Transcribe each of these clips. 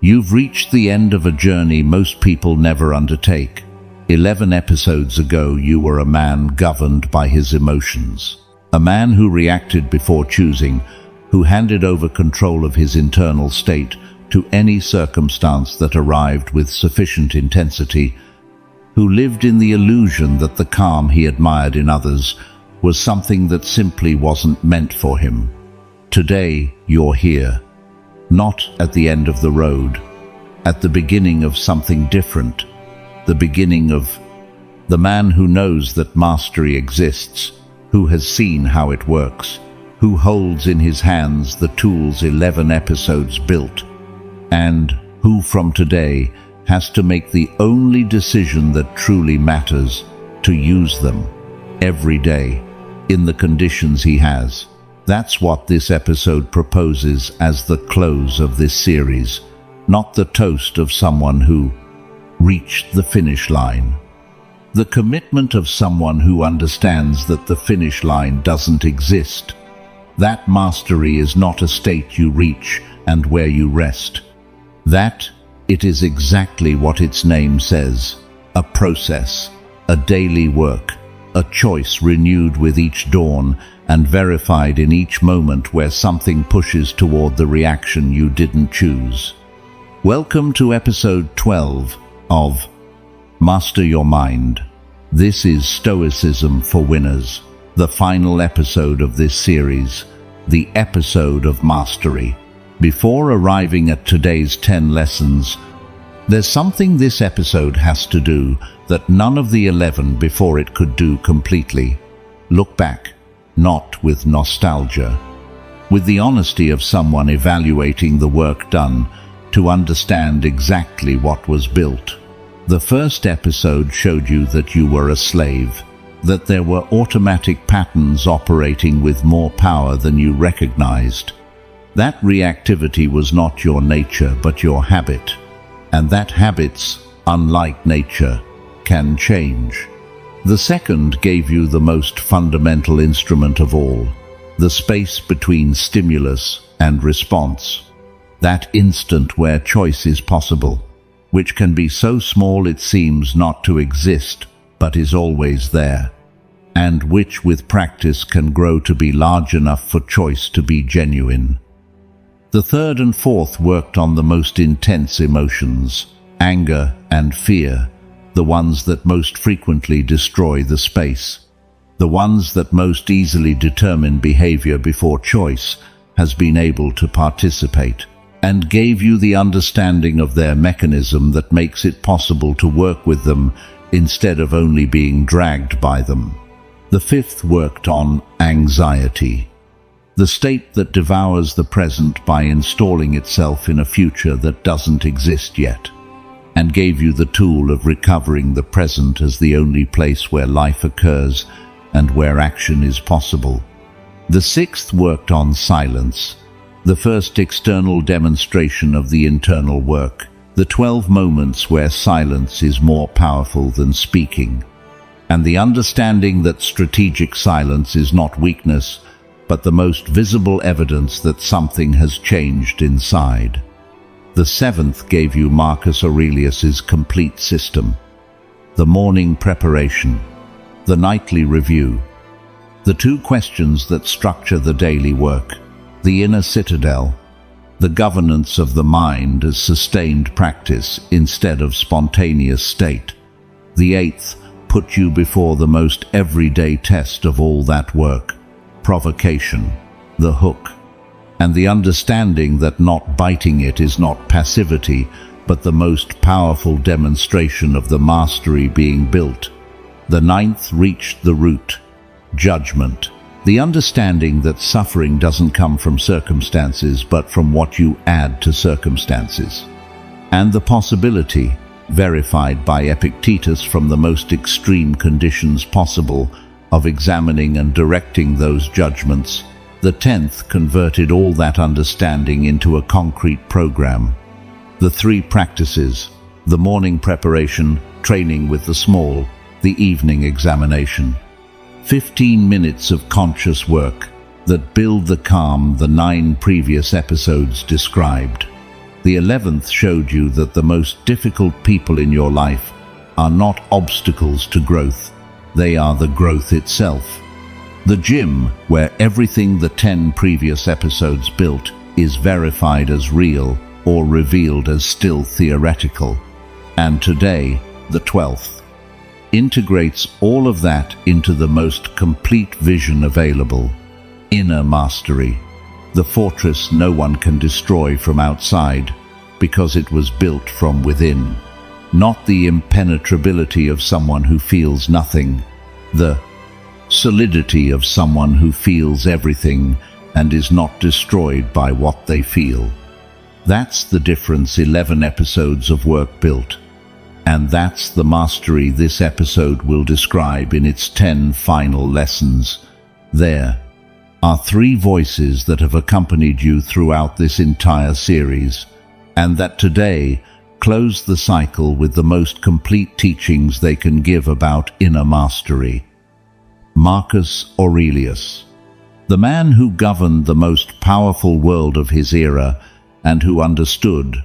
You've reached the end of a journey most people never undertake. 11 episodes ago, you were a man governed by his emotions. A man who reacted before choosing, who handed over control of his internal state to any circumstance that arrived with sufficient intensity, who lived in the illusion that the calm he admired in others was something that simply wasn't meant for him. Today, you're here, not at the end of the road, at the beginning of something different, the beginning of the man who knows that mastery exists, who has seen how it works, who holds in his hands the tools 11 episodes built, and who from today has to make the only decision that truly matters, to use them every day in the conditions he has. That's what this episode proposes as the close of this series, not the toast of someone who reached the finish line. The commitment of someone who understands that the finish line doesn't exist. That mastery is not a state you reach and where you rest. That it is exactly what its name says, a process, a daily work, a choice renewed with each dawn and verified in each moment where something pushes toward the reaction you didn't choose. Welcome to episode 12 of Master Your Mind. This is Stoicism for Winners, the final episode of this series, the episode of mastery. Before arriving at today's 10 lessons, there's something this episode has to do that none of the 11 before it could do completely. Look back, not with nostalgia, with the honesty of someone evaluating the work done to understand exactly what was built. The first episode showed you that you were a slave, that there were automatic patterns operating with more power than you recognized. That reactivity was not your nature but your habit, and that habits, unlike nature, can change. The second gave you the most fundamental instrument of all, the space between stimulus and response, that instant where choice is possible, which can be so small it seems not to exist, but is always there, and which with practice can grow to be large enough for choice to be genuine. The third and fourth worked on the most intense emotions, anger and fear, the ones that most frequently destroy the space, the ones that most easily determine behavior before choice has been able to participate, and gave you the understanding of their mechanism that makes it possible to work with them instead of only being dragged by them. The fifth worked on anxiety, the state that devours the present by installing itself in a future that doesn't exist yet, and gave you the tool of recovering the present as the only place where life occurs and where action is possible. The sixth worked on silence, the first external demonstration of the internal work, the 12 moments where silence is more powerful than speaking, and the understanding that strategic silence is not weakness, but the most visible evidence that something has changed inside. The seventh gave you Marcus Aurelius's complete system, the morning preparation, the nightly review, the 2 questions that structure the daily work, the inner citadel, the governance of the mind as sustained practice instead of spontaneous state. The eighth put you before the most everyday test of all that work, provocation, the hook, and the understanding that not biting it is not passivity, but the most powerful demonstration of the mastery being built. The ninth reached the root, judgment, the understanding that suffering doesn't come from circumstances but from what you add to circumstances, and the possibility, verified by Epictetus from the most extreme conditions possible, of examining and directing those judgments. The 10th converted all that understanding into a concrete program. The 3 practices, the morning preparation, training with the small, the evening examination. 15 minutes of conscious work that build the calm the 9 previous episodes described. The 11th showed you that the most difficult people in your life are not obstacles to growth, they are the growth itself. The gym, where everything the 10 previous episodes built is verified as real or revealed as still theoretical. And today, the 12th, integrates all of that into the most complete vision available, inner mastery, the fortress no one can destroy from outside because it was built from within. Not the impenetrability of someone who feels nothing, the solidity of someone who feels everything and is not destroyed by what they feel. That's the difference 11 episodes of work built. And that's the mastery this episode will describe in its 10 final lessons. There are 3 voices that have accompanied you throughout this entire series, and that today close the cycle with the most complete teachings they can give about inner mastery. Marcus Aurelius, the man who governed the most powerful world of his era and who understood,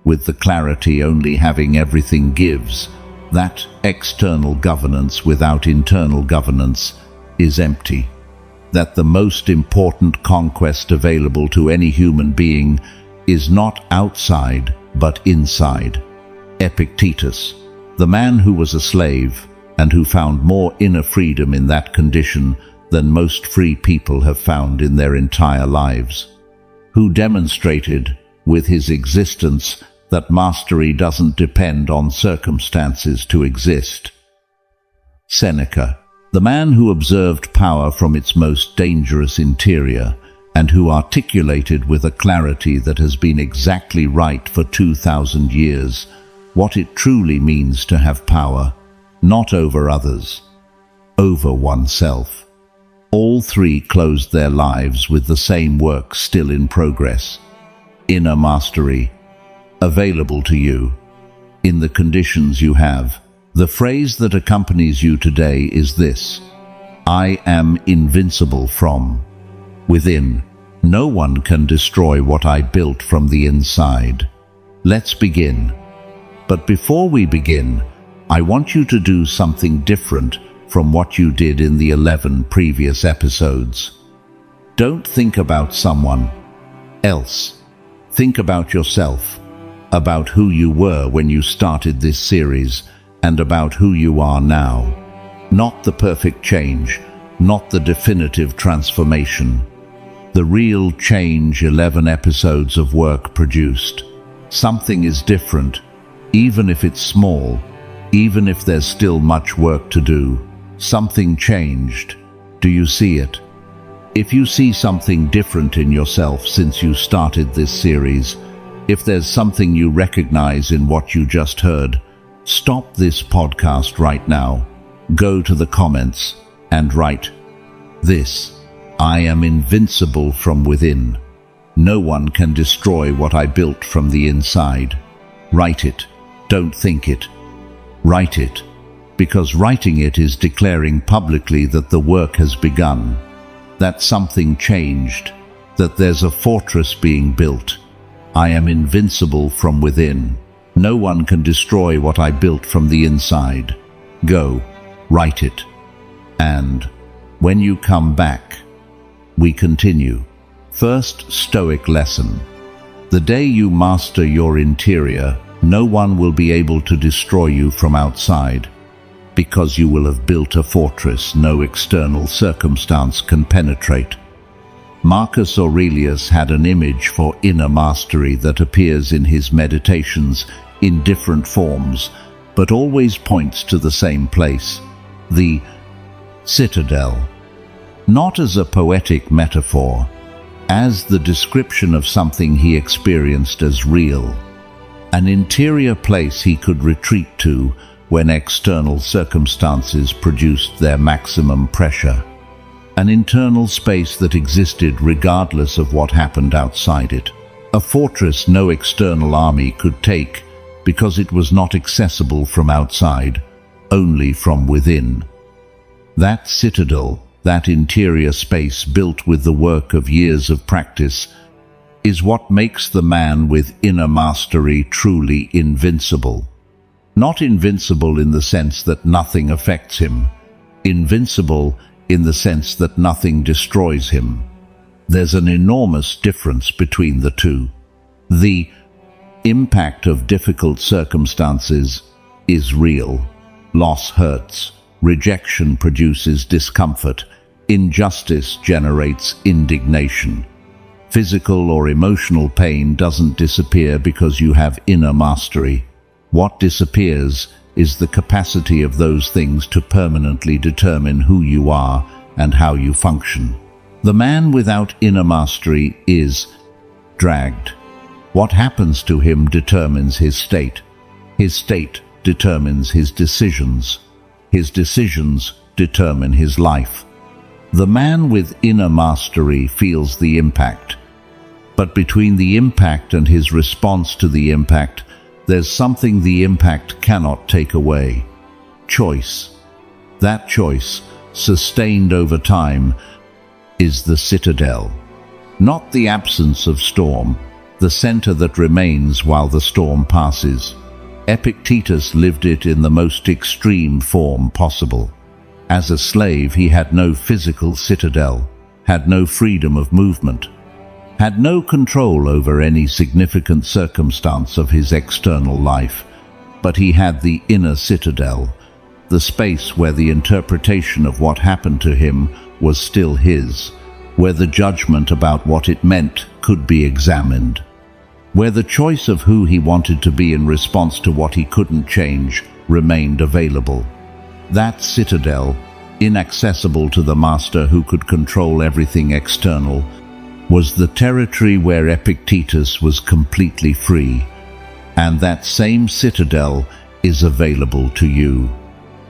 with the clarity only having everything gives, that external governance without internal governance is empty, that the most important conquest available to any human being is not outside but inside. Epictetus, the man who was a slave and who found more inner freedom in that condition than most free people have found in their entire lives, who demonstrated with his existence that mastery doesn't depend on circumstances to exist. Seneca, the man who observed power from its most dangerous interior and who articulated with a clarity that has been exactly right for 2,000 years what it truly means to have power, not over others, over oneself. All 3 closed their lives with the same work still in progress, inner mastery, available to you, in the conditions you have. The phrase that accompanies you today is this: I am invincible from within. No one can destroy what I built from the inside. Let's begin. But before we begin, I want you to do something different from what you did in the 11 previous episodes. Don't think about someone else. Think about yourself, about who you were when you started this series, and about who you are now. Not the perfect change, not the definitive transformation. The real change 11 episodes of work produced. Something is different, even if it's small, even if there's still much work to do. Something changed. Do you see it? If you see something different in yourself since you started this series, if there's something you recognize in what you just heard, stop this podcast right now, go to the comments, and write this: I am invincible from within. No one can destroy what I built from the inside. Write it. Don't think it. Write it. Because writing it is declaring publicly that the work has begun, that something changed, that there's a fortress being built. I am invincible from within. No one can destroy what I built from the inside. Go, write it. And when you come back, we continue. First Stoic lesson. The day you master your interior, no one will be able to destroy you from outside, because you will have built a fortress no external circumstance can penetrate. Marcus Aurelius had an image for inner mastery that appears in his meditations in different forms, but always points to the same place, the citadel. Not as a poetic metaphor, as the description of something he experienced as real, an interior place he could retreat to when external circumstances produced their maximum pressure, an internal space that existed regardless of what happened outside it, a fortress no external army could take because it was not accessible from outside, only from within. That citadel, that interior space built with the work of years of practice, is what makes the man with inner mastery truly invincible. Not invincible in the sense that nothing affects him, invincible in the sense that nothing destroys him. There's an enormous difference between the two. The impact of difficult circumstances is real. Loss hurts. Rejection produces discomfort. Injustice generates indignation. Physical or emotional pain doesn't disappear because you have inner mastery. What disappears is the capacity of those things to permanently determine who you are and how you function. The man without inner mastery is dragged. What happens to him determines his state. His state determines his decisions. His decisions determine his life. The man with inner mastery feels the impact. But between the impact and his response to the impact, there's something the impact cannot take away. Choice. That choice, sustained over time, is the citadel. Not the absence of storm, the center that remains while the storm passes. Epictetus lived it in the most extreme form possible. As a slave, he had no physical citadel, had no freedom of movement, had no control over any significant circumstance of his external life, but he had the inner citadel, the space where the interpretation of what happened to him was still his, where the judgment about what it meant could be examined, where the choice of who he wanted to be in response to what he couldn't change remained available. That citadel, inaccessible to the master who could control everything external, was the territory where Epictetus was completely free, and that same citadel is available to you.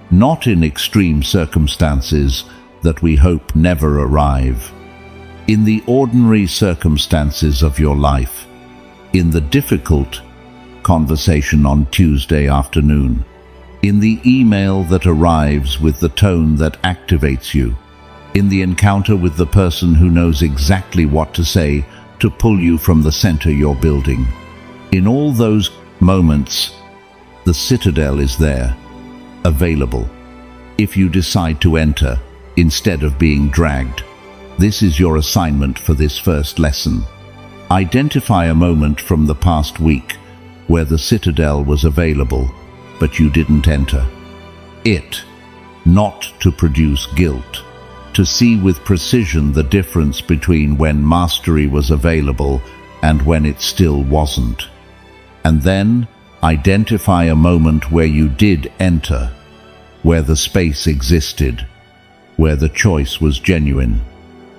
Not in extreme circumstances that we hope never arrive. In the ordinary circumstances of your life, in the difficult conversation on Tuesday afternoon, in the email that arrives with the tone that activates you, in the encounter with the person who knows exactly what to say to pull you from the center you're building. In all those moments, the citadel is there, available. If you decide to enter, instead of being dragged, this is your assignment for this first lesson. Identify a moment from the past week where the citadel was available, but you didn't enter it, not to produce guilt, to see with precision the difference between when mastery was available and when it still wasn't. And then identify a moment where you did enter, where the space existed, where the choice was genuine.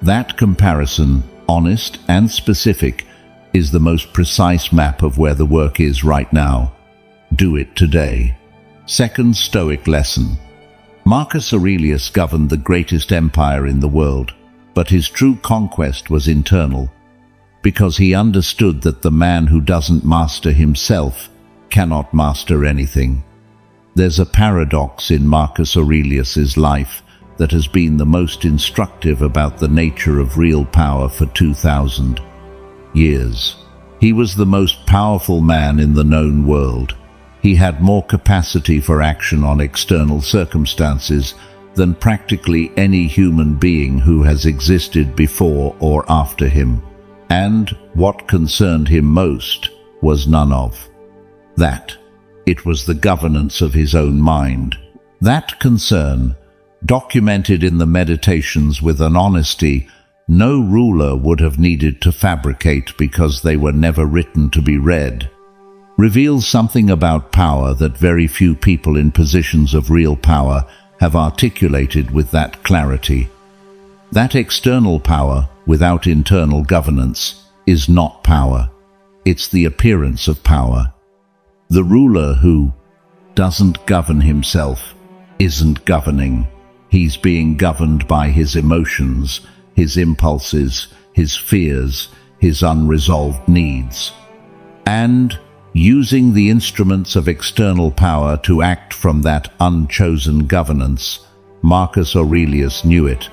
That comparison, honest and specific, is the most precise map of where the work is right now. Do it today. Second Stoic lesson. Marcus Aurelius governed the greatest empire in the world, but his true conquest was internal, because he understood that the man who doesn't master himself cannot master anything. There's a paradox in Marcus Aurelius's life that has been the most instructive about the nature of real power for 2,000 years. He was the most powerful man in the known world. He had more capacity for action on external circumstances than practically any human being who has existed before or after him. And what concerned him most was none of that. It was the governance of his own mind. That concern, documented in the Meditations with an honesty no ruler would have needed to fabricate because they were never written to be read, reveals something about power that very few people in positions of real power have articulated with that clarity. That external power without internal governance is not power. It's the appearance of power. The ruler who doesn't govern himself isn't governing. He's being governed by his emotions, his impulses, his fears, his unresolved needs. And using the instruments of external power to act from that unchosen governance, Marcus Aurelius knew it,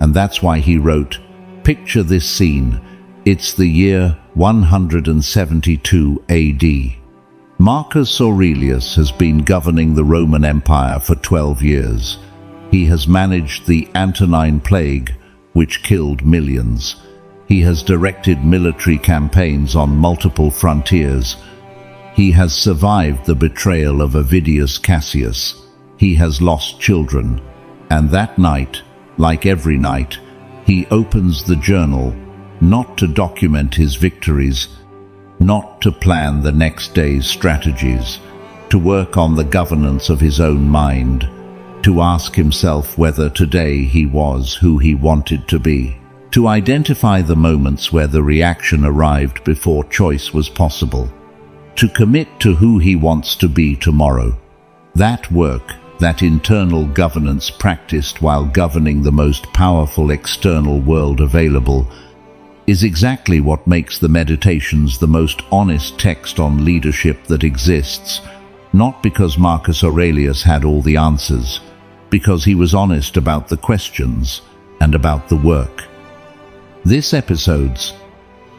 and that's why he wrote, "Picture this scene. It's the year 172 AD. Marcus Aurelius has been governing the Roman Empire for 12 years. He has managed the Antonine Plague, which killed millions. He has directed military campaigns on multiple frontiers. He has survived the betrayal of Avidius Cassius. He has lost children. And that night, like every night, he opens the journal, not to document his victories, not to plan the next day's strategies, to work on the governance of his own mind, to ask himself whether today he was who he wanted to be, to identify the moments where the reaction arrived before choice was possible, to commit to who he wants to be tomorrow. That work, that internal governance practiced while governing the most powerful external world available, is exactly what makes the Meditations the most honest text on leadership that exists, not because Marcus Aurelius had all the answers, because he was honest about the questions and about the work. This episode's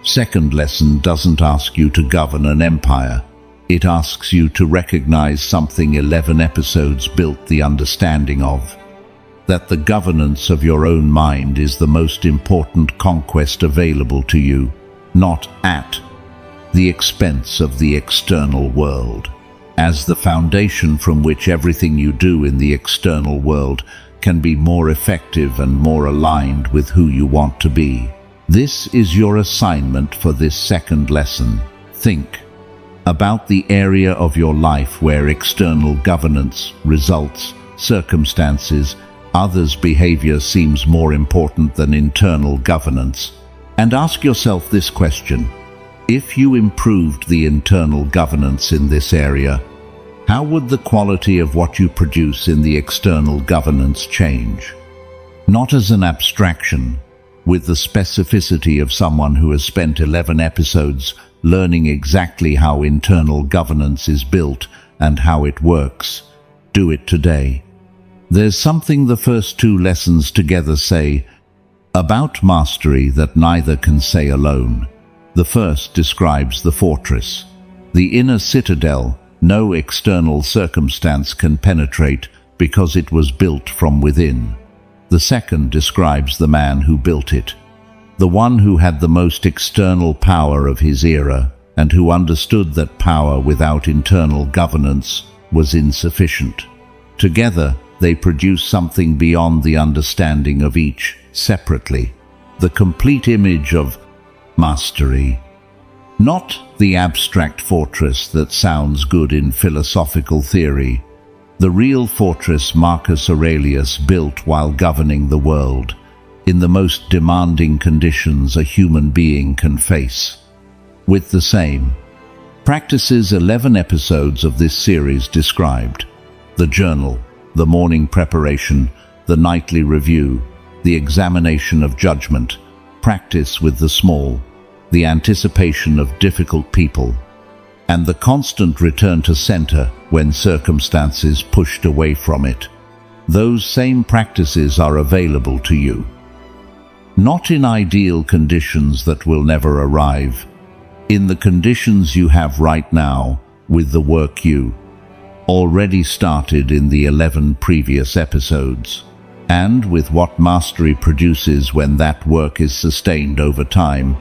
second lesson doesn't ask you to govern an empire. It asks you to recognize something 11 episodes built the understanding of: that the governance of your own mind is the most important conquest available to you, not at the expense of the external world, as the foundation from which everything you do in the external world can be more effective and more aligned with who you want to be. This is your assignment for this second lesson. Think about the area of your life where external governance, results, circumstances, others' behavior seems more important than internal governance. And ask yourself this question: if you improved the internal governance in this area, how would the quality of what you produce in the external governance change? Not as an abstraction, with the specificity of someone who has spent 11 episodes learning exactly how internal governance is built and how it works. Do it today. There's something the first two lessons together say about mastery that neither can say alone. The first describes the fortress, the inner citadel no external circumstance can penetrate because it was built from within. The second describes the man who built it, the one who had the most external power of his era and who understood that power without internal governance was insufficient. Together, they produce something beyond the understanding of each separately, the complete image of mastery. Not the abstract fortress that sounds good in philosophical theory, the real fortress Marcus Aurelius built while governing the world, in the most demanding conditions a human being can face. With the same practices 11 episodes of this series described: the journal, the morning preparation, the nightly review, the examination of judgment, practice with the small, the anticipation of difficult people, and the constant return to center when circumstances pushed away from it. Those same practices are available to you. Not in ideal conditions that will never arrive, in the conditions you have right now with the work you already started in the 11 previous episodes, and with what mastery produces when that work is sustained over time.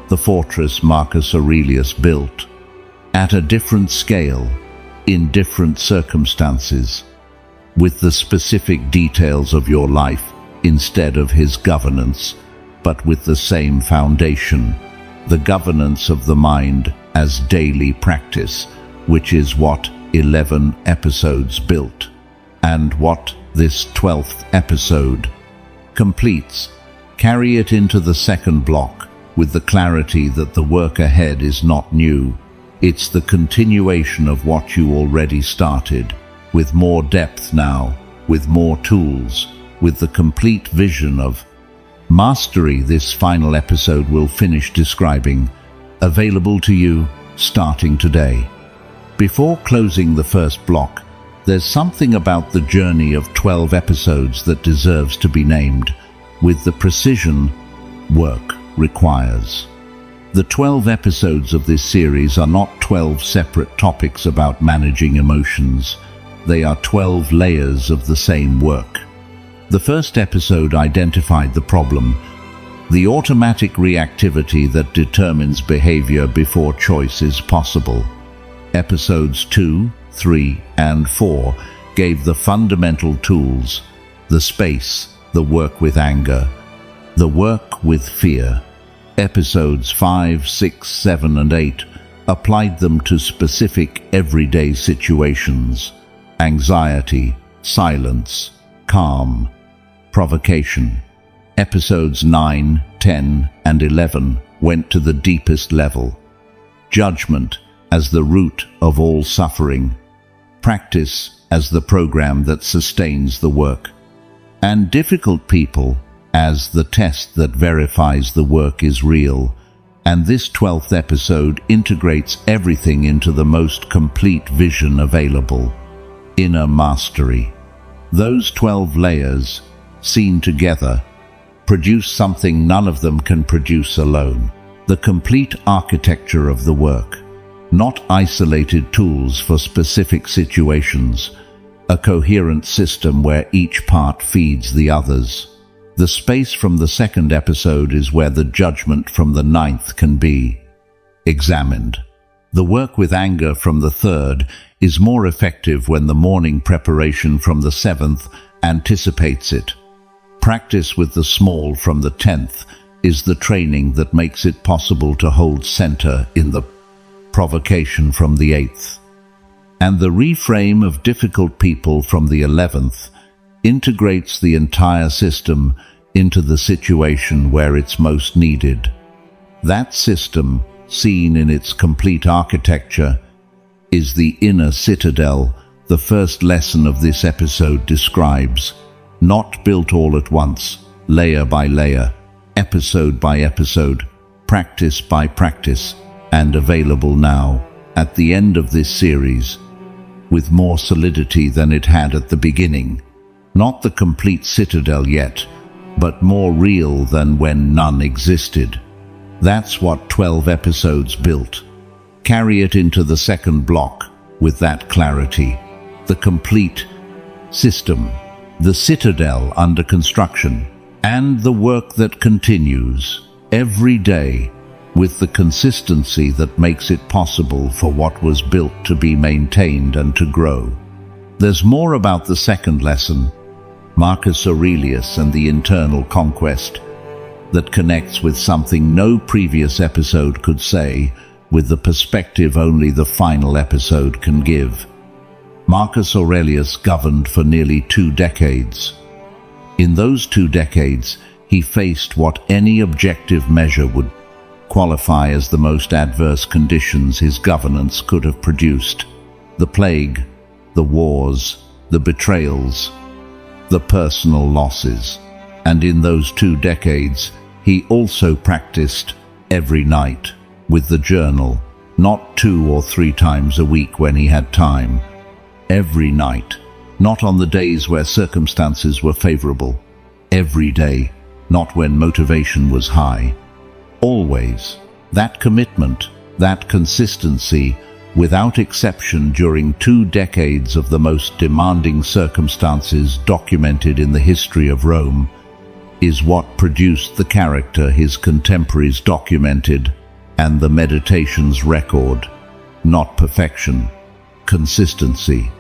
The fortress Marcus Aurelius built, at a different scale, in different circumstances, with the specific details of your life instead of his governance, but with the same foundation, the governance of the mind as daily practice, which is what 11 episodes built, and what this 12th episode completes. Carry it into the second block, with the clarity that the work ahead is not new. It's the continuation of what you already started, with more depth now, with more tools, with the complete vision of mastery this final episode will finish describing, available to you starting today. Before closing the first block, there's something about the journey of 12 episodes that deserves to be named, with the precision work requires. The 12 episodes of this series are not 12 separate topics about managing emotions. They are 12 layers of the same work. The first episode identified the problem, the automatic reactivity that determines behavior before choice is possible. Episodes 2, 3, and 4 gave the fundamental tools, the space, the work with anger, the work with fear. Episodes 5, 6, 7, and 8 applied them to specific everyday situations: anxiety, silence, calm, provocation. Episodes 9, 10, and 11 went to the deepest level: judgment as the root of all suffering, practice as the program that sustains the work, and difficult people as the test that verifies the work is real. And this 12th episode integrates everything into the most complete vision available: inner mastery. Those 12 layers, seen together, produce something none of them can produce alone: the complete architecture of the work, not isolated tools for specific situations, a coherent system where each part feeds the others. The space from the second episode is where the judgment from the 9th can be examined. The work with anger from the 3rd is more effective when the morning preparation from the 7th anticipates it. Practice with the small from the 10th is the training that makes it possible to hold center in the provocation from the 8th. And the reframe of difficult people from the 11th integrates the entire system into the situation where it's most needed. That system, seen in its complete architecture, is the inner citadel the first lesson of this episode describes, not built all at once, layer by layer, episode by episode, practice by practice, and available now, at the end of this series, with more solidity than it had at the beginning. Not the complete citadel yet, but more real than when none existed. That's what 12 episodes built. Carry it into the second block with that clarity. The complete system, the citadel under construction, and the work that continues every day with the consistency that makes it possible for what was built to be maintained and to grow. There's more about the second lesson, Marcus Aurelius and the internal conquest, that connects with something no previous episode could say, with the perspective only the final episode can give. Marcus Aurelius governed for nearly 2 decades. In those 2 decades, he faced what any objective measure would qualify as the most adverse conditions his governance could have produced: the plague, the wars, the betrayals, the personal losses. And in those 2 decades, he also practiced every night with the journal, not 2 or 3 times a week when he had time. Every night, not on the days where circumstances were favorable. Every day, not when motivation was high. Always. That commitment, that consistency, without exception during 2 decades of the most demanding circumstances documented in the history of Rome, is what produced the character his contemporaries documented and the Meditations record. Not perfection, consistency.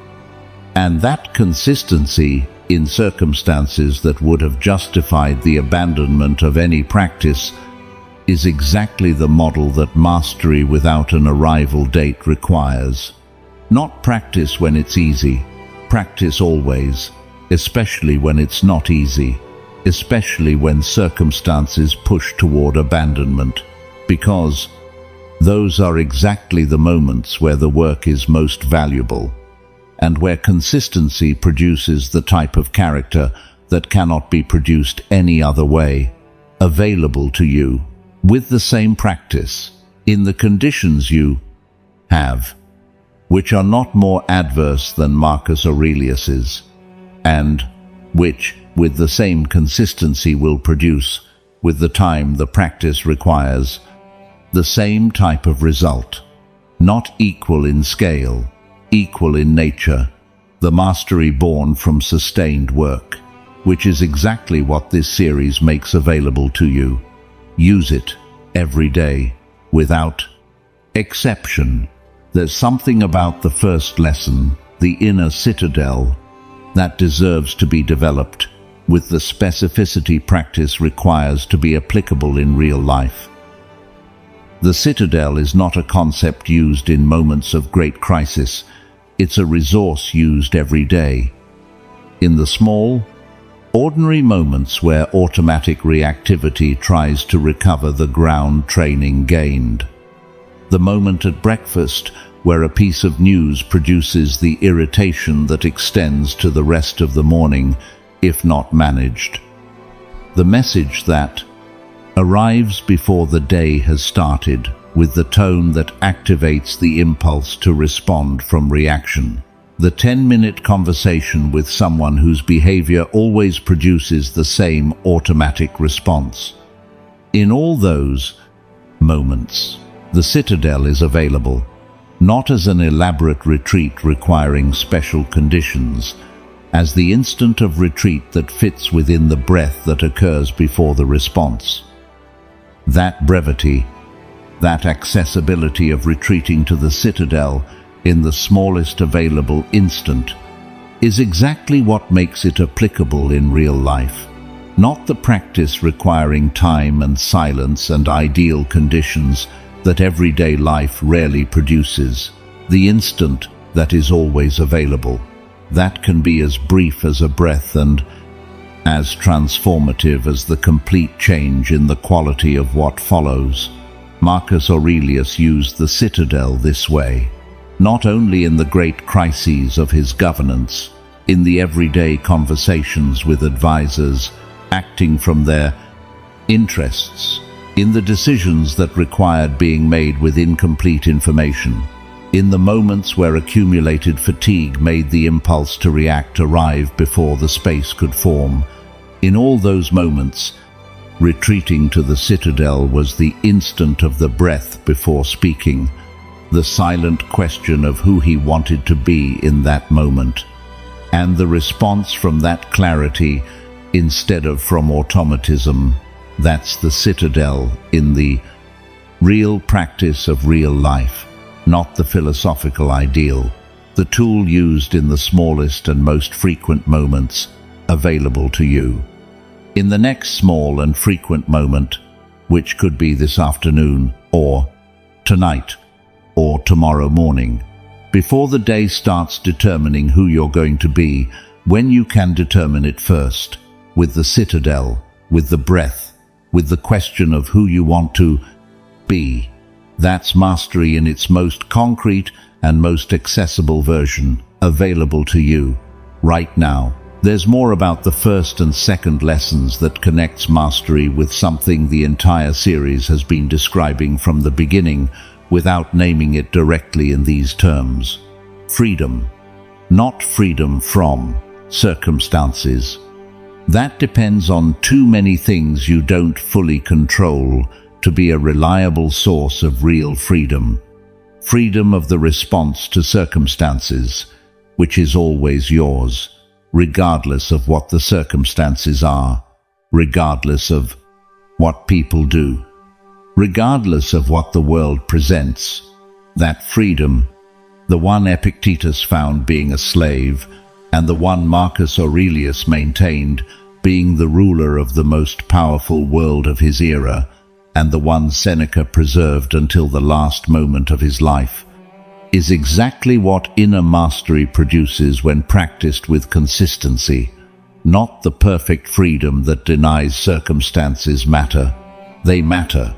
And that consistency, in circumstances that would have justified the abandonment of any practice, is exactly the model that mastery without an arrival date requires. Not practice when it's easy, practice always, especially when it's not easy, especially when circumstances push toward abandonment, because those are exactly the moments where the work is most valuable, and where consistency produces the type of character that cannot be produced any other way, available to you, with the same practice, in the conditions you have, which are not more adverse than Marcus Aurelius's, and which, with the same consistency, will produce, with the time the practice requires, the same type of result. Not equal in scale, equal in nature. The mastery born from sustained work, which is exactly what this series makes available to you. Use it every day, without exception. There's something about the first lesson, the inner citadel, that deserves to be developed with the specificity practice requires to be applicable in real life. The citadel is not a concept used in moments of great crisis. It's a resource used every day. In the small, ordinary moments where automatic reactivity tries to recover the ground training gained. The moment at breakfast where a piece of news produces the irritation that extends to the rest of the morning, if not managed. The message that arrives before the day has started, with the tone that activates the impulse to respond from reaction. The 10-minute conversation with someone whose behavior always produces the same automatic response. In all those moments, the citadel is available, not as an elaborate retreat requiring special conditions, as the instant of retreat that fits within the breath that occurs before the response. That brevity, that accessibility of retreating to the citadel in the smallest available instant, is exactly what makes it applicable in real life. Not the practice requiring time and silence and ideal conditions that everyday life rarely produces. The instant that is always available. That can be as brief as a breath and as transformative as the complete change in the quality of what follows. Marcus Aurelius used the citadel this way, not only in the great crises of his governance, in the everyday conversations with advisors, acting from their interests, in the decisions that required being made with incomplete information, in the moments where accumulated fatigue made the impulse to react arrive before the space could form. In all those moments, retreating to the citadel was the instant of the breath before speaking, the silent question of who he wanted to be in that moment, and the response from that clarity instead of from automatism. That's the citadel in the real practice of real life, not the philosophical ideal, the tool used in the smallest and most frequent moments available to you. In the next small and frequent moment, which could be this afternoon, or tonight, or tomorrow morning, before the day starts determining who you're going to be, when you can determine it first, with the citadel, with the breath, with the question of who you want to be. That's mastery in its most concrete and most accessible version, available to you right now. There's more about the first and second lessons that connects mastery with something the entire series has been describing from the beginning without naming it directly in these terms. Freedom, not freedom from circumstances. That depends on too many things you don't fully control to be a reliable source of real freedom. Freedom of the response to circumstances, which is always yours, regardless of what the circumstances are, regardless of what people do, regardless of what the world presents. That freedom, the one Epictetus found being a slave, and the one Marcus Aurelius maintained being the ruler of the most powerful world of his era, and the one Seneca preserved until the last moment of his life, is exactly what inner mastery produces when practiced with consistency. Not the perfect freedom that denies circumstances matter. They matter.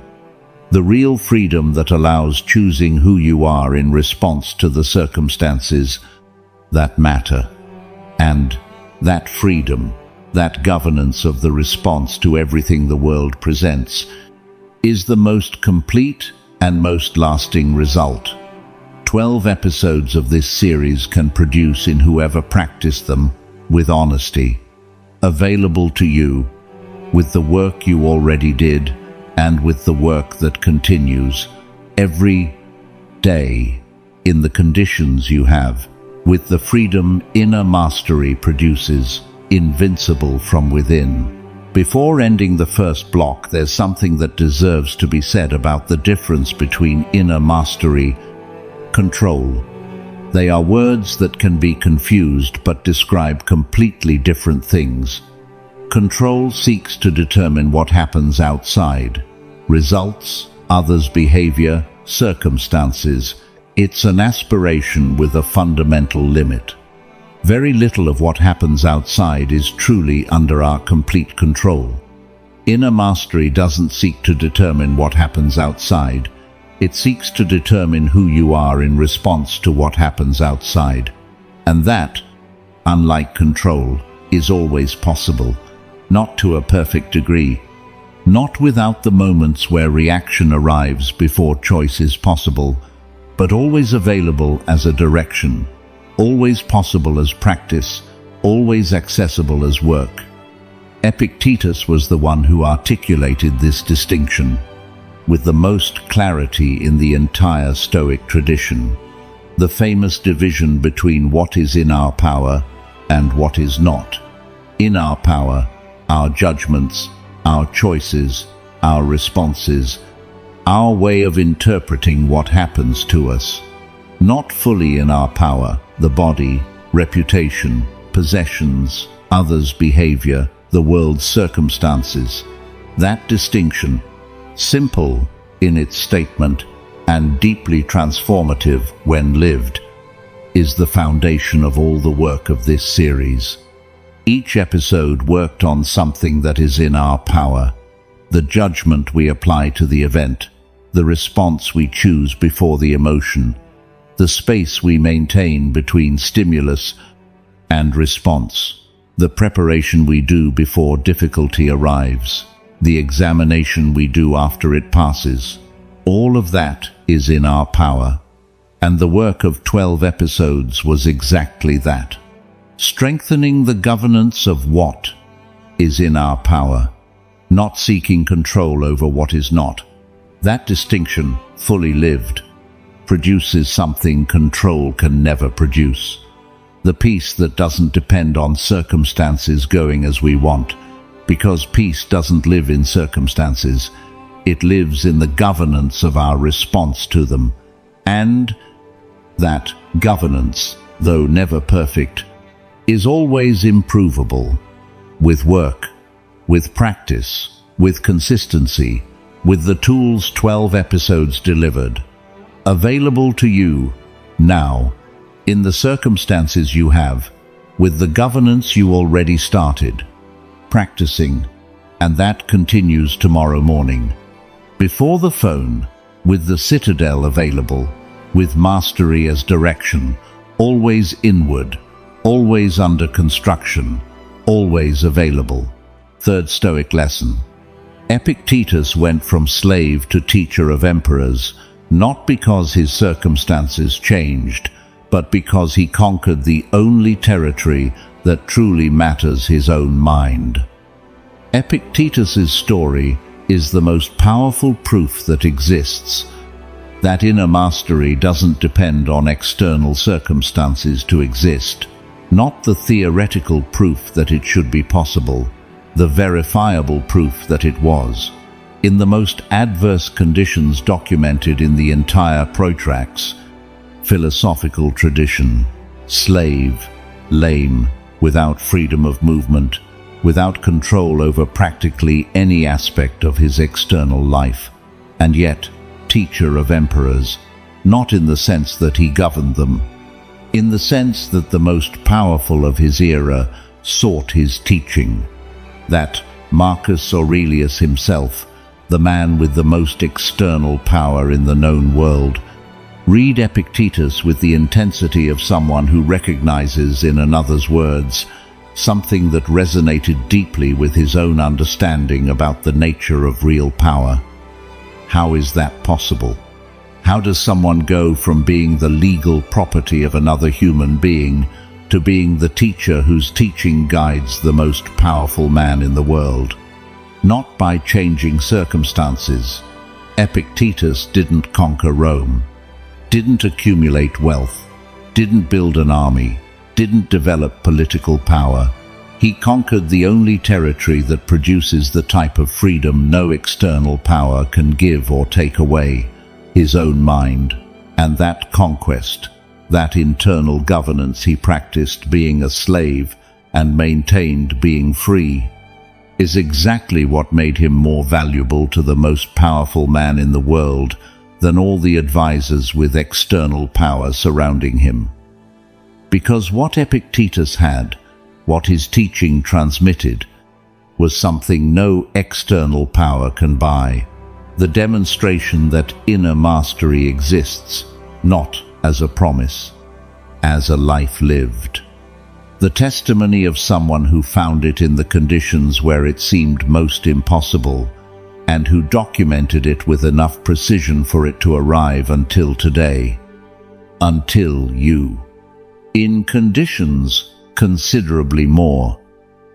The real freedom that allows choosing who you are in response to the circumstances that matter. And that freedom, that governance of the response to everything the world presents, is the most complete and most lasting result 12 episodes of this series can produce in whoever practiced them with honesty. Available to you, with the work you already did, and with the work that continues every day in the conditions you have, with the freedom inner mastery produces, invincible from within. Before ending the first block, there's something that deserves to be said about the difference between inner mastery, control. They are words that can be confused but describe completely different things. Control seeks to determine what happens outside. Results, others' behavior, circumstances. It's an aspiration with a fundamental limit. Very little of what happens outside is truly under our complete control. Inner mastery doesn't seek to determine what happens outside. It seeks to determine who you are in response to what happens outside. And that, unlike control, is always possible, not to a perfect degree, not without the moments where reaction arrives before choice is possible, but always available as a direction, always possible as practice, always accessible as work. Epictetus was the one who articulated this distinction with the most clarity in the entire Stoic tradition. The famous division between what is in our power and what is not. In our power, our judgments, our choices, our responses, our way of interpreting what happens to us. Not fully in our power, the body, reputation, possessions, others' behavior, the world's circumstances. That distinction, simple in its statement and deeply transformative when lived, is the foundation of all the work of this series. Each episode worked on something that is in our power, the judgment we apply to the event, the response we choose before the emotion, the space we maintain between stimulus and response, the preparation we do before difficulty arrives, the examination we do after it passes. All of that is in our power. And the work of 12 episodes was exactly that. Strengthening the governance of what is in our power, not seeking control over what is not. That distinction, fully lived, produces something control can never produce. The peace that doesn't depend on circumstances going as we want, because peace doesn't live in circumstances. It lives in the governance of our response to them. And that governance, though never perfect, is always improvable. With work, with practice, with consistency, with the tools 12 episodes delivered. Available to you now, in the circumstances you have, with the governance you already started, practicing, and that continues tomorrow morning. Before the phone, with the citadel available, with mastery as direction, always inward, always under construction, always available. Third Stoic lesson. Epictetus went from slave to teacher of emperors, not because his circumstances changed, but because he conquered the only territory that truly matters, his own mind. Epictetus's story is the most powerful proof that exists, that inner mastery doesn't depend on external circumstances to exist, not the theoretical proof that it should be possible, the verifiable proof that it was. In the most adverse conditions documented in the entire Protrax, philosophical tradition, slave, lame, without freedom of movement, without control over practically any aspect of his external life, and yet teacher of emperors, not in the sense that he governed them, in the sense that the most powerful of his era sought his teaching, that Marcus Aurelius himself, the man with the most external power in the known world, read Epictetus with the intensity of someone who recognizes in another's words something that resonated deeply with his own understanding about the nature of real power. How is that possible? How does someone go from being the legal property of another human being to being the teacher whose teaching guides the most powerful man in the world? not by changing circumstances. Epictetus didn't conquer Rome, didn't accumulate wealth, didn't build an army, didn't develop political power. He conquered the only territory that produces the type of freedom no external power can give or take away, his own mind. And that conquest, that internal governance he practiced being a slave and maintained being free, is exactly what made him more valuable to the most powerful man in the world than all the advisors with external power surrounding him. Because what Epictetus had, what his teaching transmitted, was something no external power can buy, the demonstration that inner mastery exists, not as a promise, as a life lived. The testimony of someone who found it in the conditions where it seemed most impossible, and who documented it with enough precision for it to arrive until today. Until you. In conditions considerably more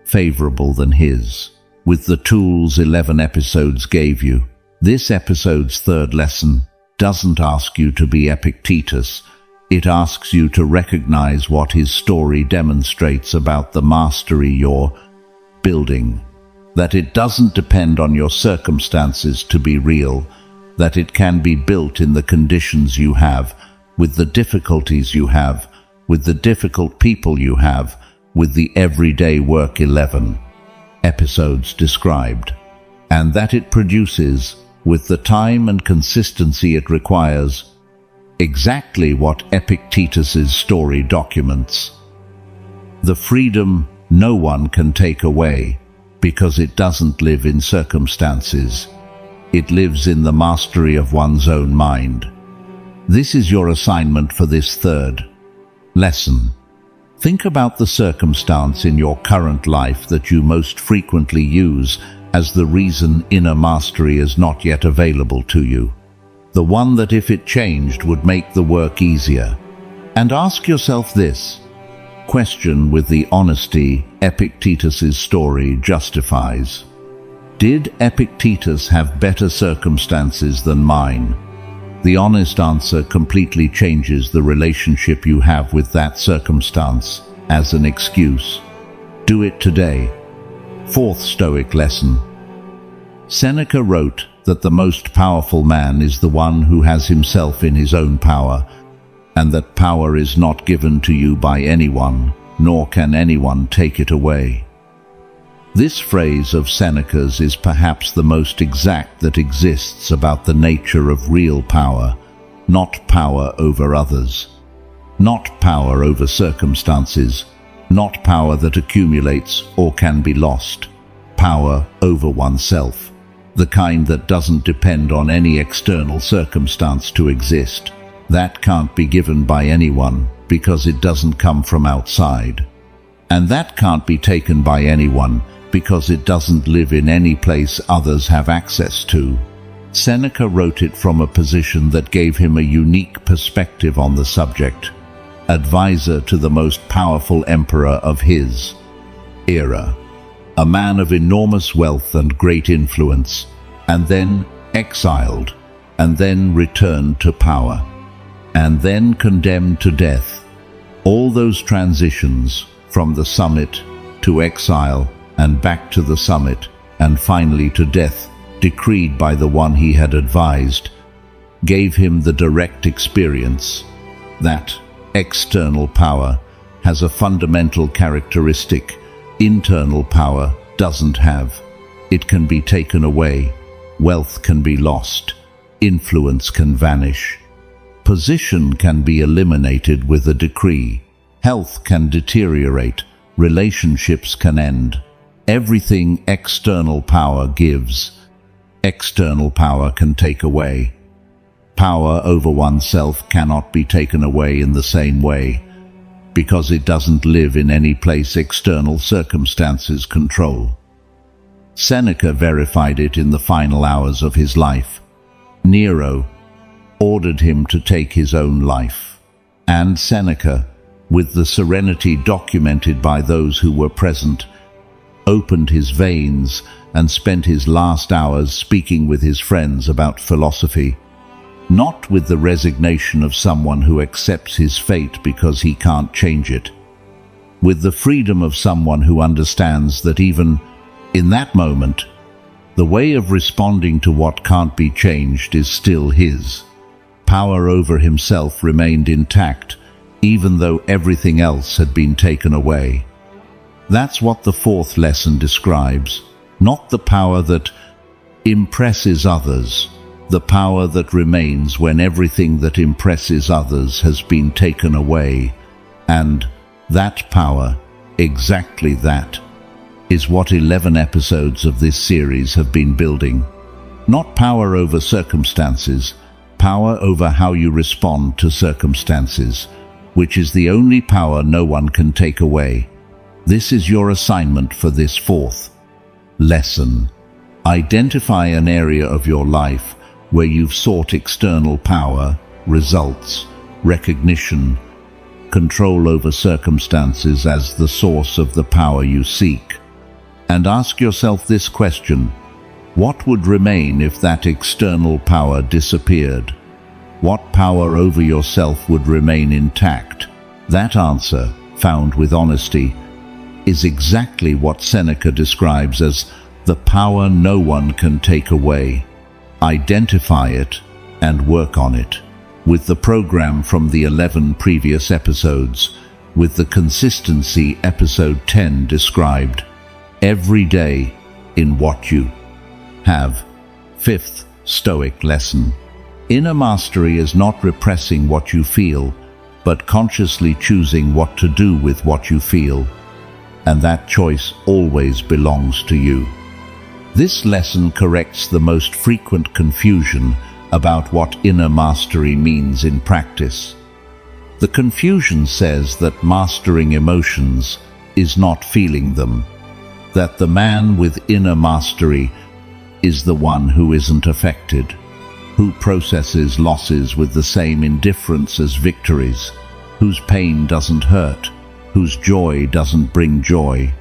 favorable than his, with the tools 11 episodes gave you. This episode's third lesson doesn't ask you to be Epictetus. It asks you to recognize what his story demonstrates about the mastery you're building. That it doesn't depend on your circumstances to be real, that it can be built in the conditions you have, with the difficulties you have, with the difficult people you have, with the everyday work 11 episodes described, and that it produces, with the time and consistency it requires, exactly what Epictetus's story documents. The freedom no one can take away, because it doesn't live in circumstances. It lives in the mastery of one's own mind. This is your assignment for this third lesson. Think about the circumstance in your current life that you most frequently use as the reason inner mastery is not yet available to you. The one that if it changed would make the work easier. And ask yourself this question with the honesty Epictetus's story justifies. Did Epictetus have better circumstances than mine? The honest answer completely changes the relationship you have with that circumstance as an excuse. Do it today. Fourth Stoic lesson. Seneca wrote that the most powerful man is the one who has himself in his own power, and that power is not given to you by anyone, nor can anyone take it away. This phrase of Seneca's is perhaps the most exact that exists about the nature of real power, not power over others, not power over circumstances, not power that accumulates or can be lost, power over oneself, the kind that doesn't depend on any external circumstance to exist. That can't be given by anyone because it doesn't come from outside. And that can't be taken by anyone because it doesn't live in any place others have access to. Seneca wrote it from a position that gave him a unique perspective on the subject, advisor to the most powerful emperor of his era, a man of enormous wealth and great influence, and then exiled, and then returned to power, and then condemned to death. All those transitions from the summit to exile and back to the summit and finally to death, decreed by the one he had advised, gave him the direct experience that external power has a fundamental characteristic internal power doesn't have. It can be taken away, wealth can be lost, influence can vanish, position can be eliminated with a decree, health can deteriorate, relationships can end. Everything external power gives, external power can take away. Power over oneself cannot be taken away in the same way, because it doesn't live in any place external circumstances control. Seneca verified it in the final hours of his life. Nero ordered him to take his own life, and Seneca, with the serenity documented by those who were present, opened his veins and spent his last hours speaking with his friends about philosophy, not with the resignation of someone who accepts his fate because he can't change it, with the freedom of someone who understands that even in that moment, the way of responding to what can't be changed is still his. Power over himself remained intact, even though everything else had been taken away. That's what the fourth lesson describes, not the power that impresses others, the power that remains when everything that impresses others has been taken away. And that power, exactly that, is what 11 episodes of this series have been building. Not power over circumstances, power over how you respond to circumstances, which is the only power no one can take away. This is your assignment for this fourth lesson. Identify an area of your life where you've sought external power, results, recognition, control over circumstances as the source of the power you seek. And ask yourself this question: what would remain if that external power disappeared? What power over yourself would remain intact? That answer, found with honesty, is exactly what Seneca describes as the power no one can take away. Identify it and work on it. With the program from the 11 previous episodes, with the consistency episode 10 described, every day in what you have. Fifth Stoic lesson. Inner mastery is not repressing what you feel, but consciously choosing what to do with what you feel. And that choice always belongs to you. This lesson corrects the most frequent confusion about what inner mastery means in practice. The confusion says that mastering emotions is not feeling them, that the man with inner mastery is the one who isn't affected, who processes losses with the same indifference as victories, whose pain doesn't hurt, whose joy doesn't bring joy,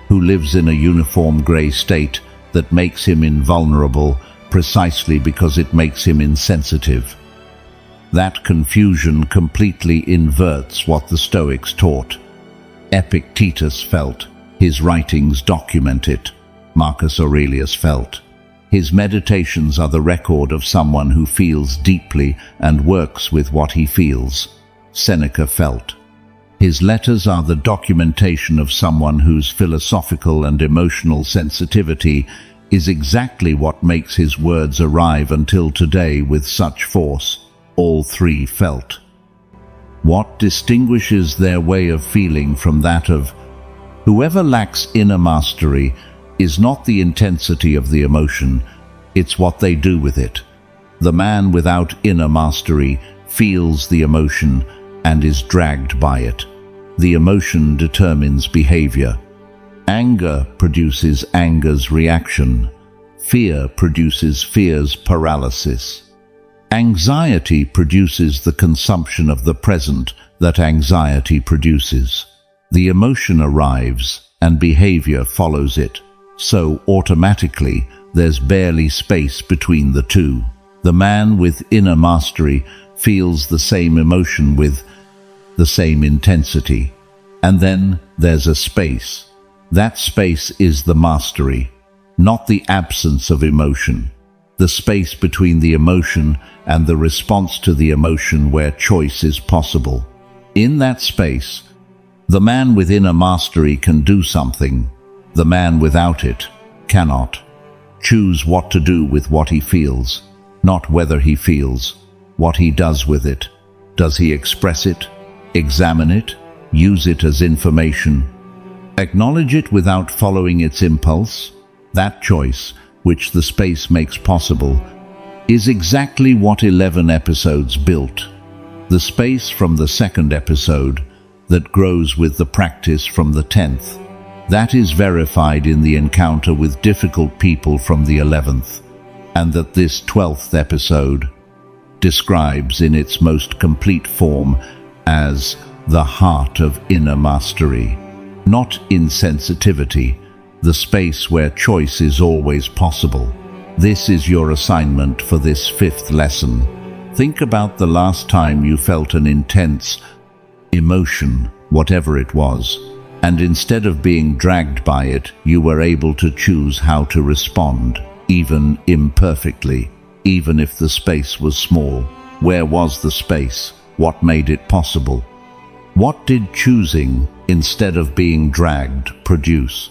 who lives in a uniform gray state that makes him invulnerable precisely because it makes him insensitive. That confusion completely inverts what the Stoics taught. Epictetus felt. His writings document it. Marcus Aurelius felt. His meditations are the record of someone who feels deeply and works with what he feels. Seneca felt. His letters are the documentation of someone whose philosophical and emotional sensitivity is exactly what makes his words arrive until today with such force. All three felt. What distinguishes their way of feeling from that of whoever lacks inner mastery is not the intensity of the emotion, it's what they do with it. The man without inner mastery feels the emotion and is dragged by it. The emotion determines behavior. Anger produces anger's reaction. Fear produces fear's paralysis. Anxiety produces the consumption of the present that anxiety produces. The emotion arrives and behavior follows it, so automatically there's barely space between the two. The man with inner mastery feels the same emotion with the same intensity. And then there's a space. That space is the mastery, not the absence of emotion. The space between the emotion and the response to the emotion where choice is possible. In that space, the man with inner mastery can do something. The man without it cannot. Choose what to do with what he feels, not whether he feels, what he does with it. Does he express it? Examine it? Use it as information? Acknowledge it without following its impulse? That choice, which the space makes possible, is exactly what 11 episodes built. The space from the second episode that grows with the practice from the 10th. That is verified in the encounter with difficult people from the 11th, and that this 12th episode describes in its most complete form as the heart of inner mastery, not insensitivity, the space where choice is always possible. This is your assignment for this fifth lesson. Think about the last time you felt an intense emotion, whatever it was, and instead of being dragged by it, you were able to choose how to respond, even imperfectly, even if the space was small. Where was the space? What made it possible? What did choosing, instead of being dragged, produce?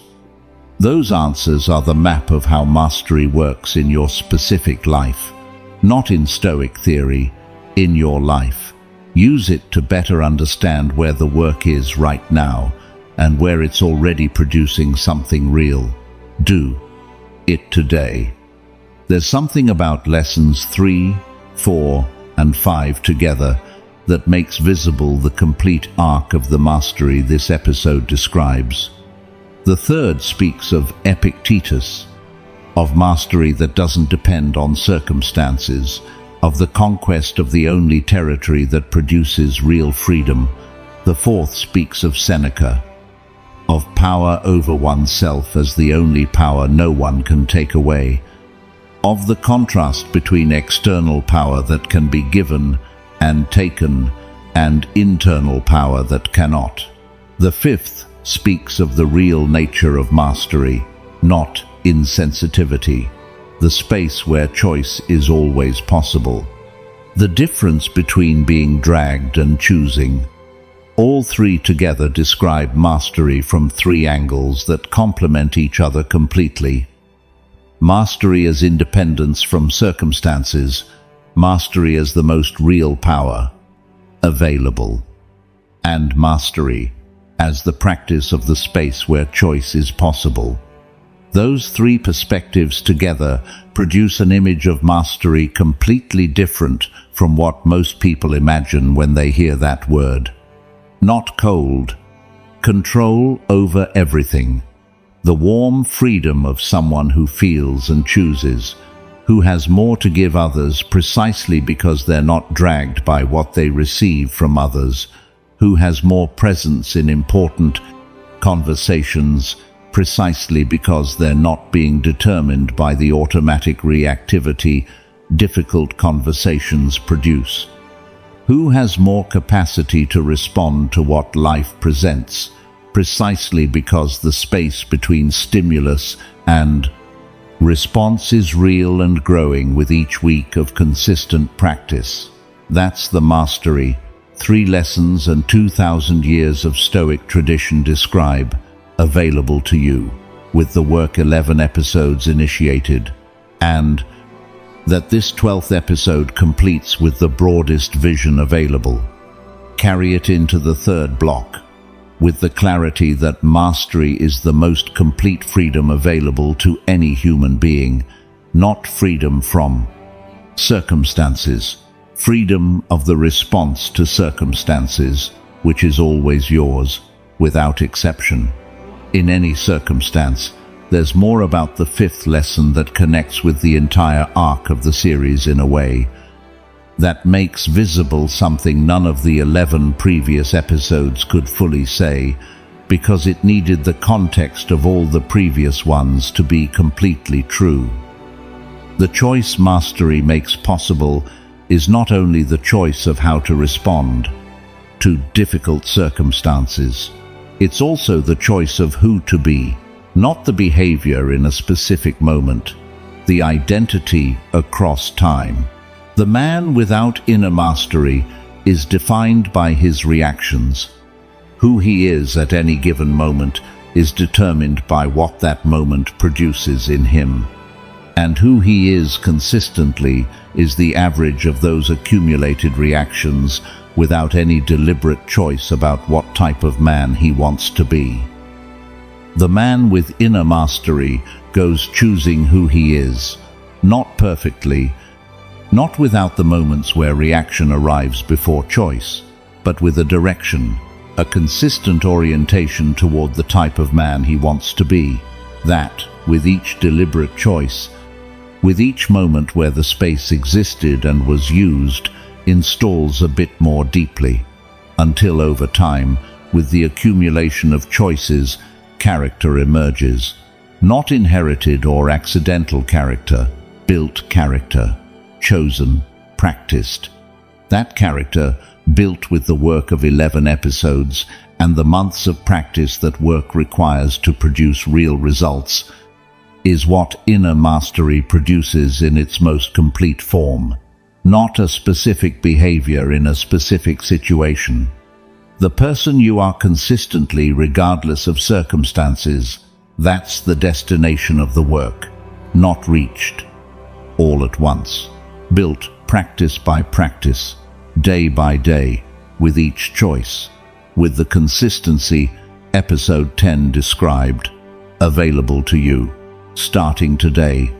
Those answers are the map of how mastery works in your specific life, not in Stoic theory, in your life. Use it to better understand where the work is right now and where it's already producing something real. Do it today. There's something about lessons 3, 4, and 5 together that makes visible the complete arc of the mastery this episode describes. The third speaks of Epictetus, of mastery that doesn't depend on circumstances, of the conquest of the only territory that produces real freedom. The fourth speaks of Seneca, of power over oneself as the only power no one can take away, of the contrast between external power that can be given and taken, and internal power that cannot. The fifth speaks of the real nature of mastery, not insensitivity, the space where choice is always possible. The difference between being dragged and choosing. All three together describe mastery from three angles that complement each other completely. Mastery as independence from circumstances, mastery as the most real power available, and mastery as the practice of the space where choice is possible. Those three perspectives together produce an image of mastery completely different from what most people imagine when they hear that word. Not cold, control over everything, the warm freedom of someone who feels and chooses, who has more to give others precisely because they're not dragged by what they receive from others, who has more presence in important conversations precisely because they're not being determined by the automatic reactivity difficult conversations produce, who has more capacity to respond to what life presents precisely because the space between stimulus and response is real and growing with each week of consistent practice. That's the mastery 3 lessons and 2,000 years of Stoic tradition describe, available to you, with the work 11 episodes initiated, and that this 12th episode completes with the broadest vision available. Carry it into the third block, with the clarity that mastery is the most complete freedom available to any human being, not freedom from circumstances, freedom of the response to circumstances, which is always yours, without exception. In any circumstance, there's more about the 5th lesson that connects with the entire arc of the series in a way that makes visible something none of the 11 previous episodes could fully say, because it needed the context of all the previous ones to be completely true. The choice mastery makes possible is not only the choice of how to respond to difficult circumstances, it's also the choice of who to be, not the behavior in a specific moment, the identity across time. The man without inner mastery is defined by his reactions. Who he is at any given moment is determined by what that moment produces in him. And who he is consistently is the average of those accumulated reactions without any deliberate choice about what type of man he wants to be. The man with inner mastery goes choosing who he is, not perfectly, not without the moments where reaction arrives before choice, but with a direction, a consistent orientation toward the type of man he wants to be. That, with each deliberate choice, with each moment where the space existed and was used, installs a bit more deeply, until over time, with the accumulation of choices, character emerges. Not inherited or accidental character, built character, chosen, practiced. That character, built with the work of 11 episodes and the months of practice that work requires to produce real results, is what inner mastery produces in its most complete form, not a specific behavior in a specific situation. The person you are consistently, regardless of circumstances, that's the destination of the work, not reached all at once, built practice by practice, day by day, with each choice, with the consistency episode 10 described, available to you, starting today,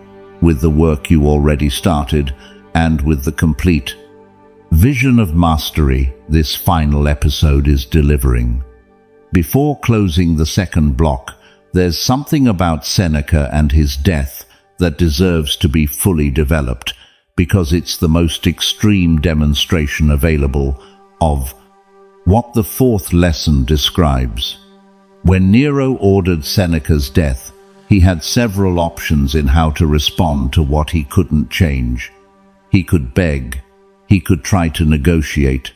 with the work you already started, and with the complete vision of mastery this final episode is delivering. Before closing the second block, there's something about Seneca and his death that deserves to be fully developed, because it's the most extreme demonstration available of what the fourth lesson describes. When Nero ordered Seneca's death, he had several options in how to respond to what he couldn't change. He could beg, he could try to negotiate,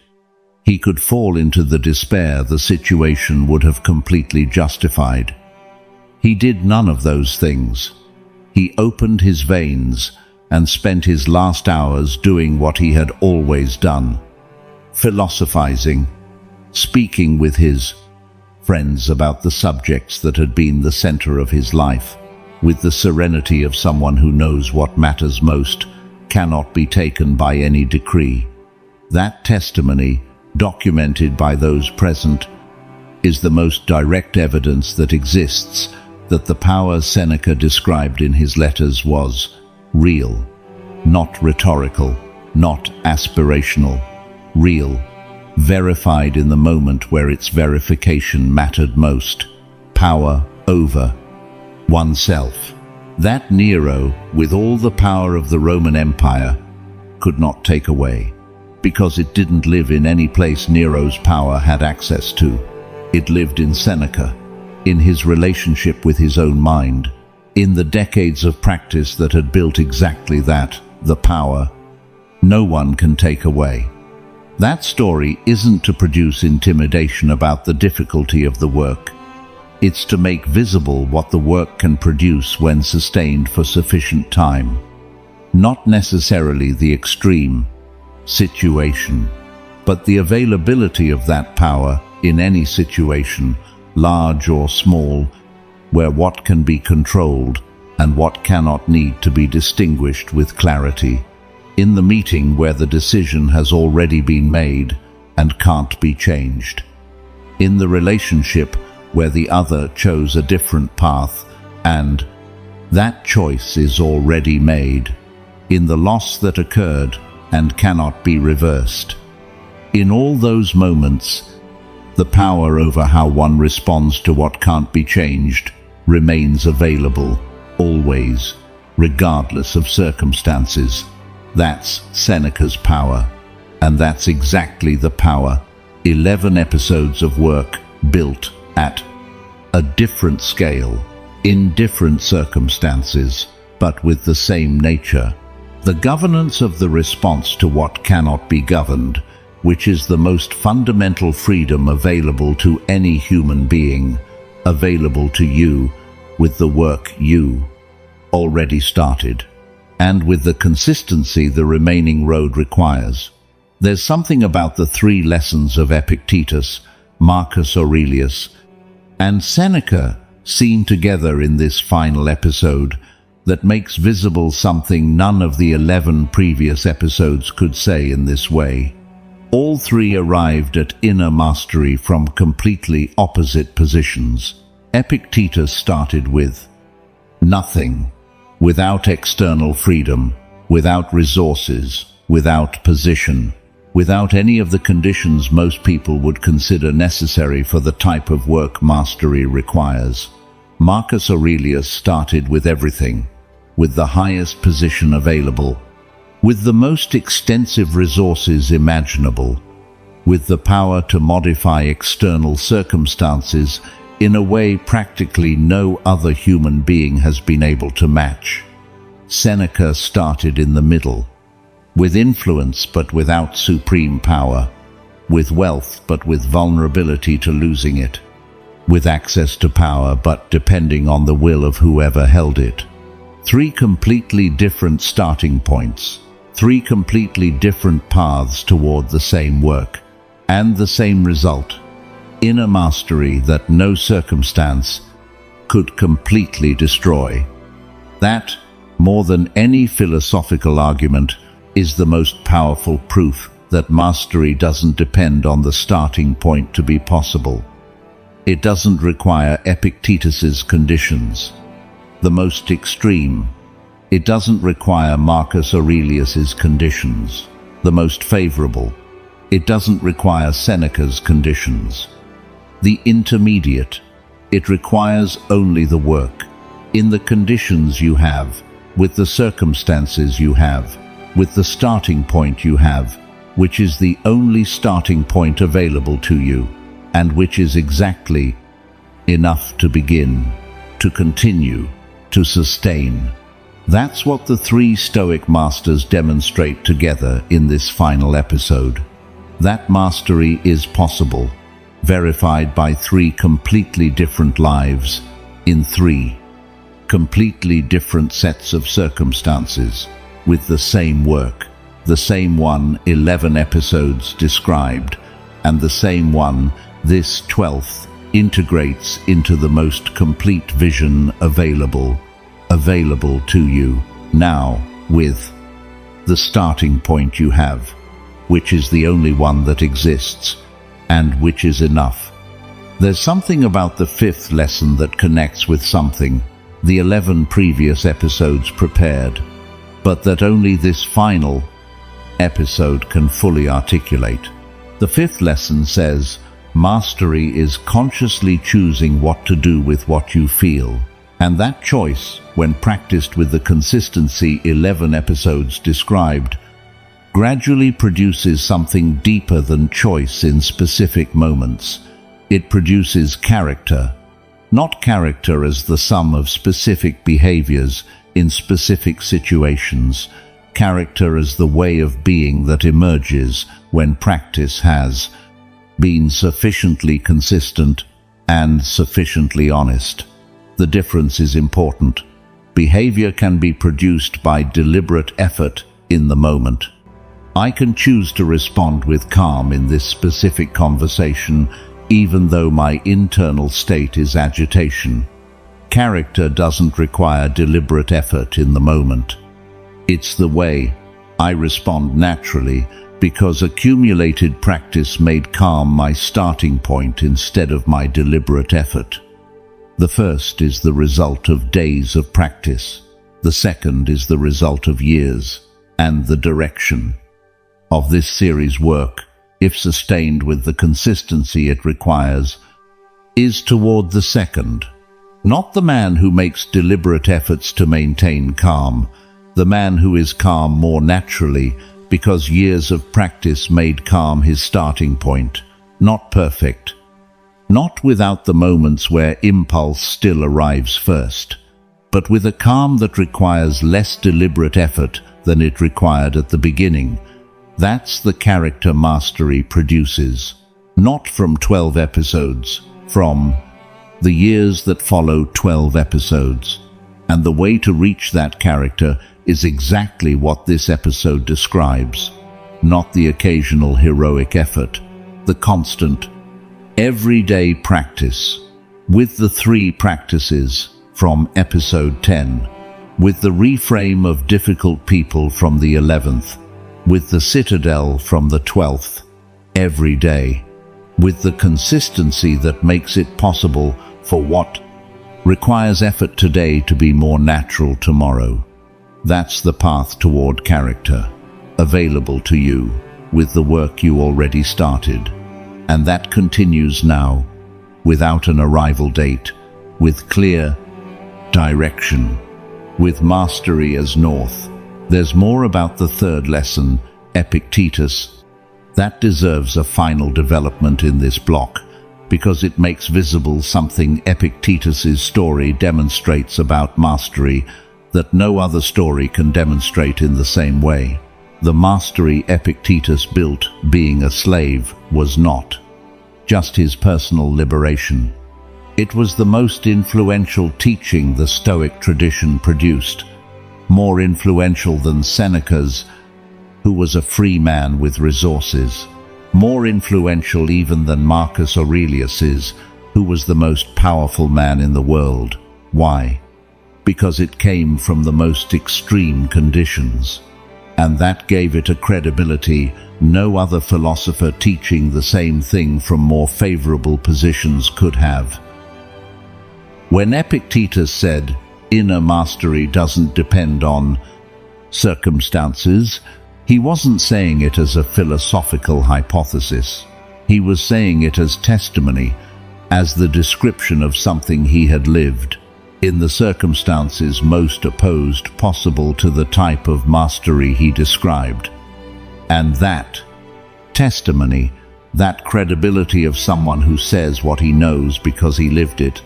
he could fall into the despair the situation would have completely justified. He did none of those things. He opened his veins and spent his last hours doing what he had always done, philosophizing, speaking with his friends about the subjects that had been the center of his life, with the serenity of someone who knows what matters most cannot be taken by any decree. That testimony, documented by those present, is the most direct evidence that exists that the power Seneca described in his letters was real, not rhetorical, not aspirational, real, verified in the moment where its verification mattered most, power over oneself. That Nero, with all the power of the Roman Empire, could not take away, because it didn't live in any place Nero's power had access to. It lived in Seneca, in his relationship with his own mind, in the decades of practice that had built exactly that, the power no one can take away. That story isn't to produce intimidation about the difficulty of the work. It's to make visible what the work can produce when sustained for sufficient time. Not necessarily the extreme situation, but the availability of that power in any situation, large or small, where what can be controlled and what cannot need to be distinguished with clarity. In the meeting where the decision has already been made and can't be changed. In the relationship where the other chose a different path and that choice is already made. In the loss that occurred and cannot be reversed. In all those moments, the power over how one responds to what can't be changed remains available, always, regardless of circumstances. That's Seneca's power, and that's exactly the power 11 episodes of work built at a different scale, in different circumstances, but with the same nature. The governance of the response to what cannot be governed, which is the most fundamental freedom available to any human being, available to you with the work you already started, and with the consistency the remaining road requires. There's something about the three lessons of Epictetus, Marcus Aurelius, and Seneca seen together in this final episode that makes visible something none of the 11 previous episodes could say in this way. All three arrived at inner mastery from completely opposite positions. Epictetus started with nothing, without external freedom, without resources, without position, without any of the conditions most people would consider necessary for the type of work mastery requires. Marcus Aurelius started with everything, with the highest position available, with the most extensive resources imaginable, with the power to modify external circumstances in a way practically no other human being has been able to match. Seneca started in the middle, with influence but without supreme power, with wealth but with vulnerability to losing it, with access to power but depending on the will of whoever held it. Three completely different starting points, three completely different paths toward the same work, and the same result: inner mastery that no circumstance could completely destroy. That, more than any philosophical argument, is the most powerful proof that mastery doesn't depend on the starting point to be possible. It doesn't require Epictetus's conditions, the most extreme. It doesn't require Marcus Aurelius's conditions, the most favorable. It doesn't require Seneca's conditions, the intermediate. It requires only the work, in the conditions you have, with the circumstances you have, with the starting point you have, which is the only starting point available to you, and which is exactly enough to begin, to continue, to sustain. That's what the three Stoic masters demonstrate together in this final episode. That mastery is possible, verified by three completely different lives, in three completely different sets of circumstances, with the same work, the same one 11 episodes described, and the same one this 12th integrates into the most complete vision available to you now, with the starting point you have, which is the only one that exists, and which is enough. There's something about the fifth lesson that connects with something the 11 previous episodes prepared, but that only this final episode can fully articulate. The fifth lesson says, mastery is consciously choosing what to do with what you feel, and that choice, when practiced with the consistency 11 episodes described, gradually produces something deeper than choice in specific moments. It produces character, not character as the sum of specific behaviors in specific situations, character as the way of being that emerges when practice has been sufficiently consistent and sufficiently honest. The difference is important. Behavior can be produced by deliberate effort in the moment. I can choose to respond with calm in this specific conversation, even though my internal state is agitation. Character doesn't require deliberate effort in the moment. It's the way I respond naturally, because accumulated practice made calm my starting point instead of my deliberate effort. The first is the result of days of practice. The second is the result of years, and the direction of this series' work, if sustained with the consistency it requires, is toward the second. Not the man who makes deliberate efforts to maintain calm, the man who is calm more naturally because years of practice made calm his starting point, not perfect, not without the moments where impulse still arrives first, but with a calm that requires less deliberate effort than it required at the beginning. That's the character mastery produces, not from 12 episodes, from the years that follow 12 episodes. And the way to reach that character is exactly what this episode describes, not the occasional heroic effort, the constant, everyday practice, with the three practices from episode 10, with the reframe of difficult people from the 11th, with the citadel from the 12th, every day, with the consistency that makes it possible for what requires effort today to be more natural tomorrow. That's the path toward character, available to you with the work you already started. And that continues now, without an arrival date, with clear direction, with mastery as north. There's more about the third lesson, Epictetus, that deserves a final development in this block, because it makes visible something Epictetus's story demonstrates about mastery that no other story can demonstrate in the same way. The mastery Epictetus built, being a slave, was not just his personal liberation. It was the most influential teaching the Stoic tradition produced, more influential than Seneca's, who was a free man with resources, more influential even than Marcus Aurelius's, who was the most powerful man in the world. Why? Because it came from the most extreme conditions, and that gave it a credibility no other philosopher teaching the same thing from more favorable positions could have. When Epictetus said, "Inner mastery doesn't depend on circumstances," he wasn't saying it as a philosophical hypothesis. He was saying it as testimony, as the description of something he had lived, in the circumstances most opposed possible to the type of mastery he described. And that testimony, that credibility of someone who says what he knows because he lived it,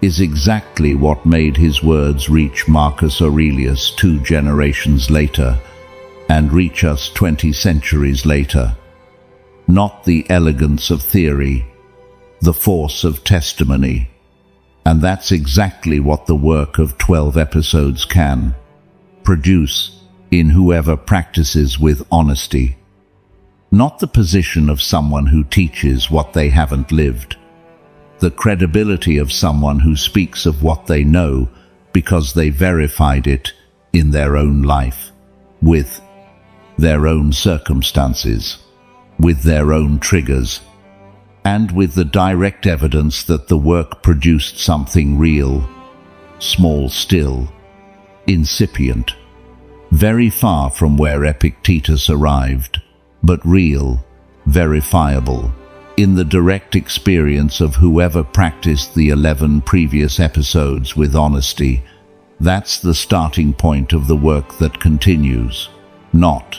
is exactly what made his words reach Marcus Aurelius 2 generations later, and reach us 20 centuries later. Not the elegance of theory, the force of testimony. And that's exactly what the work of 12 episodes can produce in whoever practices with honesty. Not the position of someone who teaches what they haven't lived. The credibility of someone who speaks of what they know because they verified it in their own life, with their own circumstances, with their own triggers, and with the direct evidence that the work produced something real, small still, incipient, very far from where Epictetus arrived, but real, verifiable, in the direct experience of whoever practiced the 11 previous episodes with honesty. That's the starting point of the work that continues. Not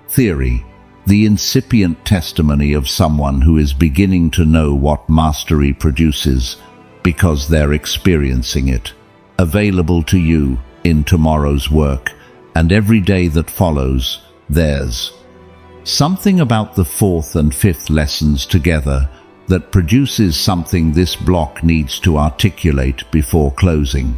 theory, the incipient testimony of someone who is beginning to know what mastery produces because they're experiencing it, available to you in tomorrow's work and every day that follows. There's something about the 4th and 5th lessons together that produces something this block needs to articulate before closing.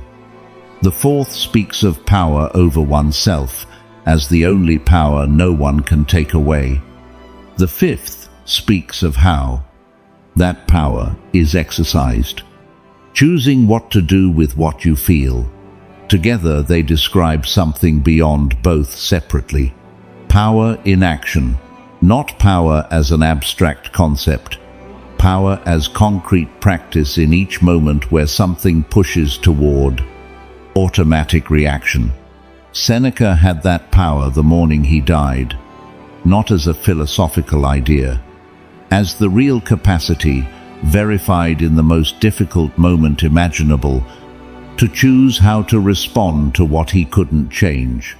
The 4th speaks of power over oneself as the only power no one can take away. The 5th speaks of how that power is exercised, choosing what to do with what you feel. Together they describe something beyond both separately. Power in action, not power as an abstract concept, power as concrete practice in each moment where something pushes toward automatic reaction. Seneca had that power the morning he died, not as a philosophical idea, as the real capacity, verified in the most difficult moment imaginable, to choose how to respond to what he couldn't change.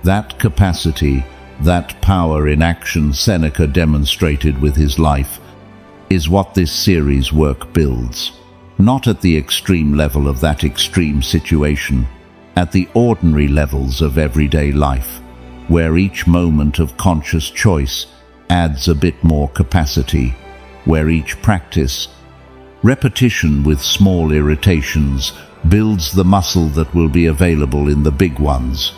That capacity, that power in action Seneca demonstrated with his life, is what this series work builds. Not at the extreme level of that extreme situation, at the ordinary levels of everyday life, where each moment of conscious choice adds a bit more capacity, where each practice, repetition with small irritations, builds the muscle that will be available in the big ones,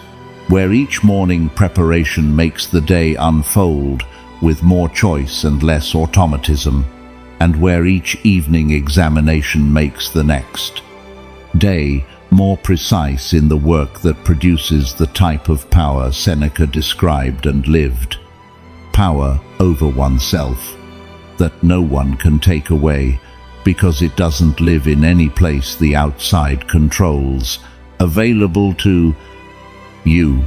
where each morning preparation makes the day unfold with more choice and less automatism, and where each evening examination makes the next day more precise in the work that produces the type of power Seneca described and lived. Power over oneself that no one can take away because it doesn't live in any place the outside controls, available to you,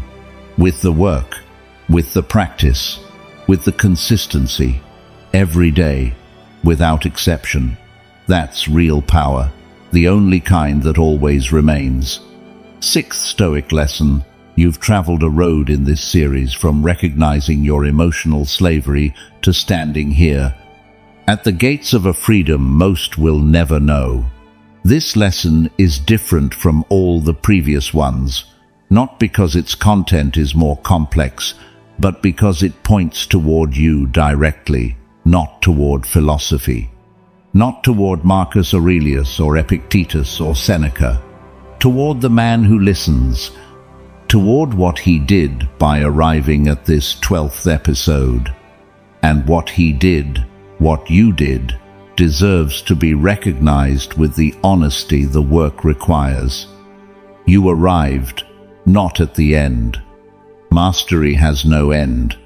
with the work, with the practice, with the consistency, every day, without exception. That's real power, the only kind that always remains. 6th Stoic lesson. You've traveled a road in this series from recognizing your emotional slavery to standing here, At the gates of a freedom most will never know. This lesson is different from all the previous ones, not because its content is more complex, but because it points toward you directly, not toward philosophy, not toward Marcus Aurelius or Epictetus or Seneca, toward the man who listens, toward what he did by arriving at this 12th episode. And what he did, what you did, deserves to be recognized with the honesty the work requires. You arrived, not at the end. Mastery has no end,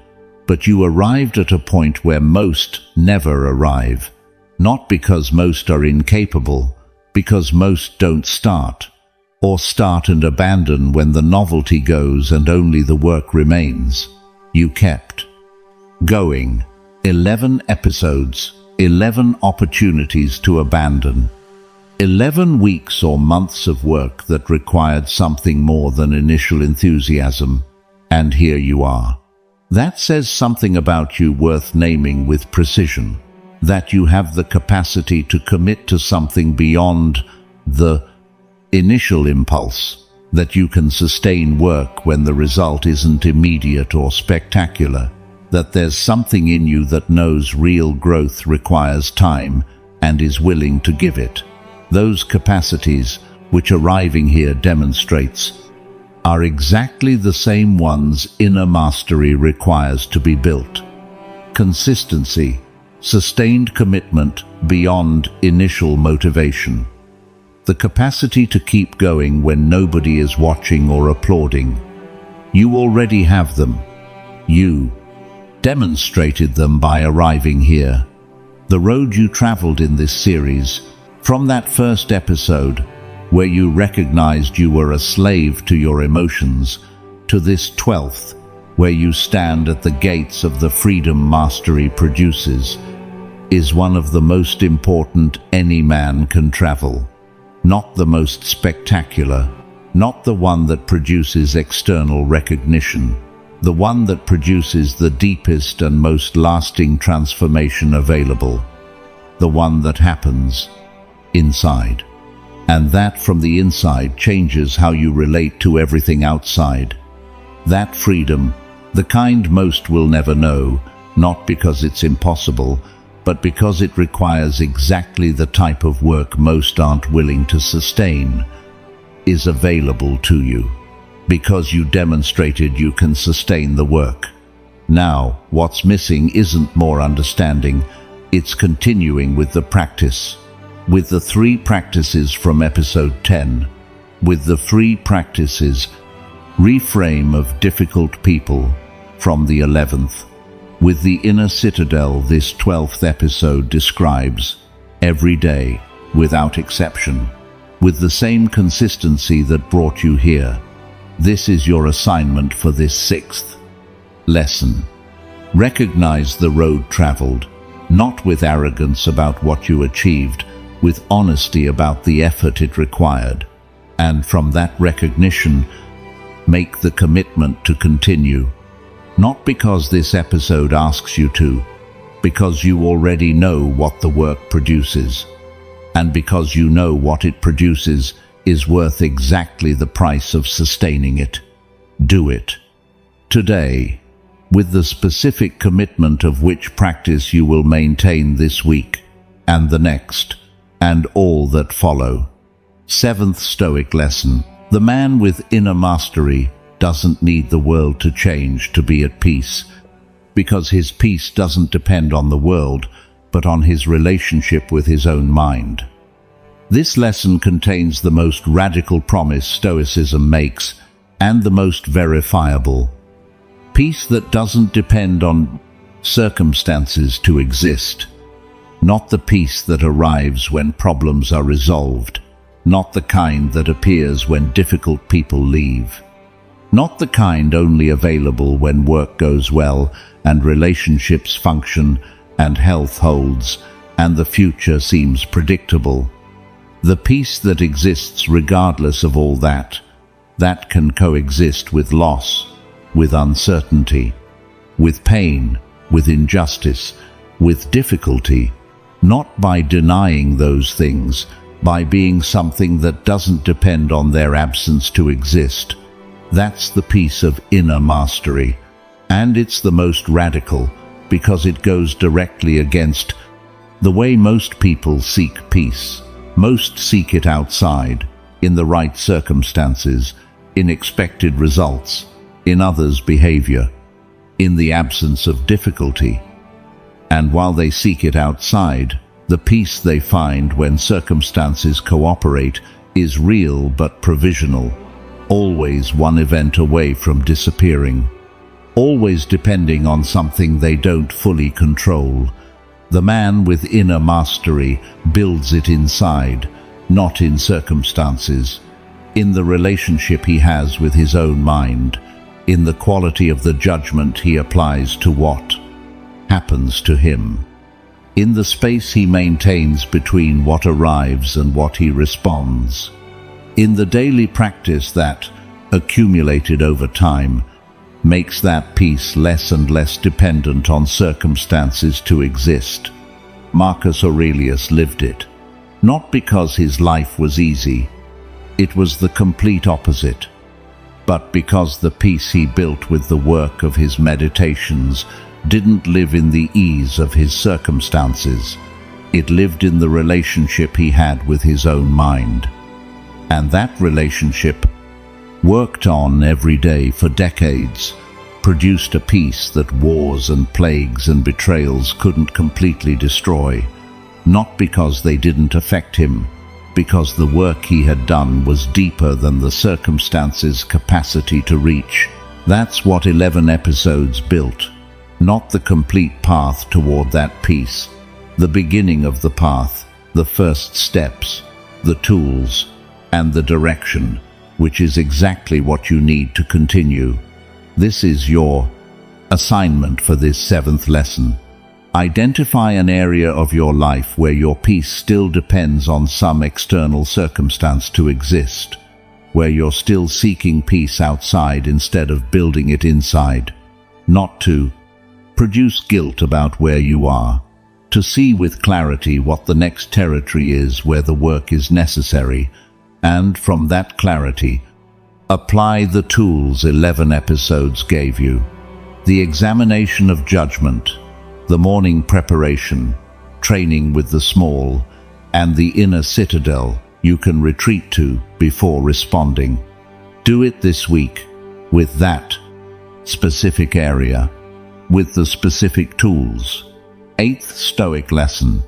but you arrived at a point where most never arrive, not because most are incapable, because most don't start, or start and abandon when the novelty goes and only the work remains. You kept going. 11 episodes, 11 opportunities to abandon. 11 weeks or months of work that required something more than initial enthusiasm. And here you are. That says something about you worth naming with precision. That you have the capacity to commit to something beyond the initial impulse. That you can sustain work when the result isn't immediate or spectacular. That there's something in you that knows real growth requires time and is willing to give it. Those capacities, which arriving here demonstrates, are exactly the same ones inner mastery requires to be built. Consistency, sustained commitment beyond initial motivation. The capacity to keep going when nobody is watching or applauding. You already have them. You demonstrated them by arriving here. The road you traveled in this series, from that first episode, where you recognized you were a slave to your emotions, to this 12th, where you stand at the gates of the freedom mastery produces, is one of the most important any man can travel. Not the most spectacular, not the one that produces external recognition, the one that produces the deepest and most lasting transformation available, the one that happens inside. And that from the inside changes how you relate to everything outside. That freedom, the kind most will never know, not because it's impossible, but because it requires exactly the type of work most aren't willing to sustain, is available to you. Because you demonstrated you can sustain the work. Now, what's missing isn't more understanding, it's continuing with the practice. With the 3 practices from episode 10. With the 3 practices, reframe of difficult people, from the 11th. With the inner citadel this 12th episode describes, every day, without exception, with the same consistency that brought you here. This is your assignment for this 6th lesson. Recognize the road traveled, not with arrogance about what you achieved, with honesty about the effort it required. And from that recognition, make the commitment to continue. Not because this episode asks you to, because you already know what the work produces. And because you know what it produces is worth exactly the price of sustaining it. Do it. Today, with the specific commitment of which practice you will maintain this week, and the next, and all that follow. 7th Stoic lesson. The man with inner mastery doesn't need the world to change to be at peace, because his peace doesn't depend on the world, but on his relationship with his own mind. This lesson contains the most radical promise Stoicism makes, and the most verifiable. Peace that doesn't depend on circumstances to exist. Not the peace that arrives when problems are resolved. Not the kind that appears when difficult people leave. Not the kind only available when work goes well and relationships function and health holds and the future seems predictable. The peace that exists regardless of all that can coexist with loss, with uncertainty, with pain, with injustice, with difficulty, not by denying those things, by being something that doesn't depend on their absence to exist. That's the peace of inner mastery, and it's the most radical because it goes directly against the way most people seek peace. Most seek it outside, in the right circumstances, in expected results, in others' behavior, in the absence of difficulty. And while they seek it outside, the peace they find when circumstances cooperate is real but provisional, always one event away from disappearing, always depending on something they don't fully control. The man with inner mastery builds it inside, not in circumstances, in the relationship he has with his own mind, in the quality of the judgment he applies to what happens to him, in the space he maintains between what arrives and what he responds, in the daily practice that, accumulated over time, makes that peace less and less dependent on circumstances to exist. Marcus Aurelius lived it, not because his life was easy, it was the complete opposite, but because the peace he built with the work of his meditations didn't live in the ease of his circumstances. It lived in the relationship he had with his own mind. And that relationship, worked on every day for decades, produced a peace that wars and plagues and betrayals couldn't completely destroy, not because they didn't affect him, because the work he had done was deeper than the circumstances' capacity to reach. That's what 11 episodes built, not the complete path toward that peace, the beginning of the path, the first steps, the tools, and the direction, which is exactly what you need to continue. This is your assignment for this 7th lesson. Identify an area of your life where your peace still depends on some external circumstance to exist, where you're still seeking peace outside instead of building it inside. Not to produce guilt about where you are, to see with clarity what the next territory is where the work is necessary, and from that clarity, apply the tools 11 episodes gave you. The examination of judgment, the morning preparation, training with the small, and the inner citadel you can retreat to before responding. Do it this week, with that specific area, with the specific tools. 8th Stoic lesson.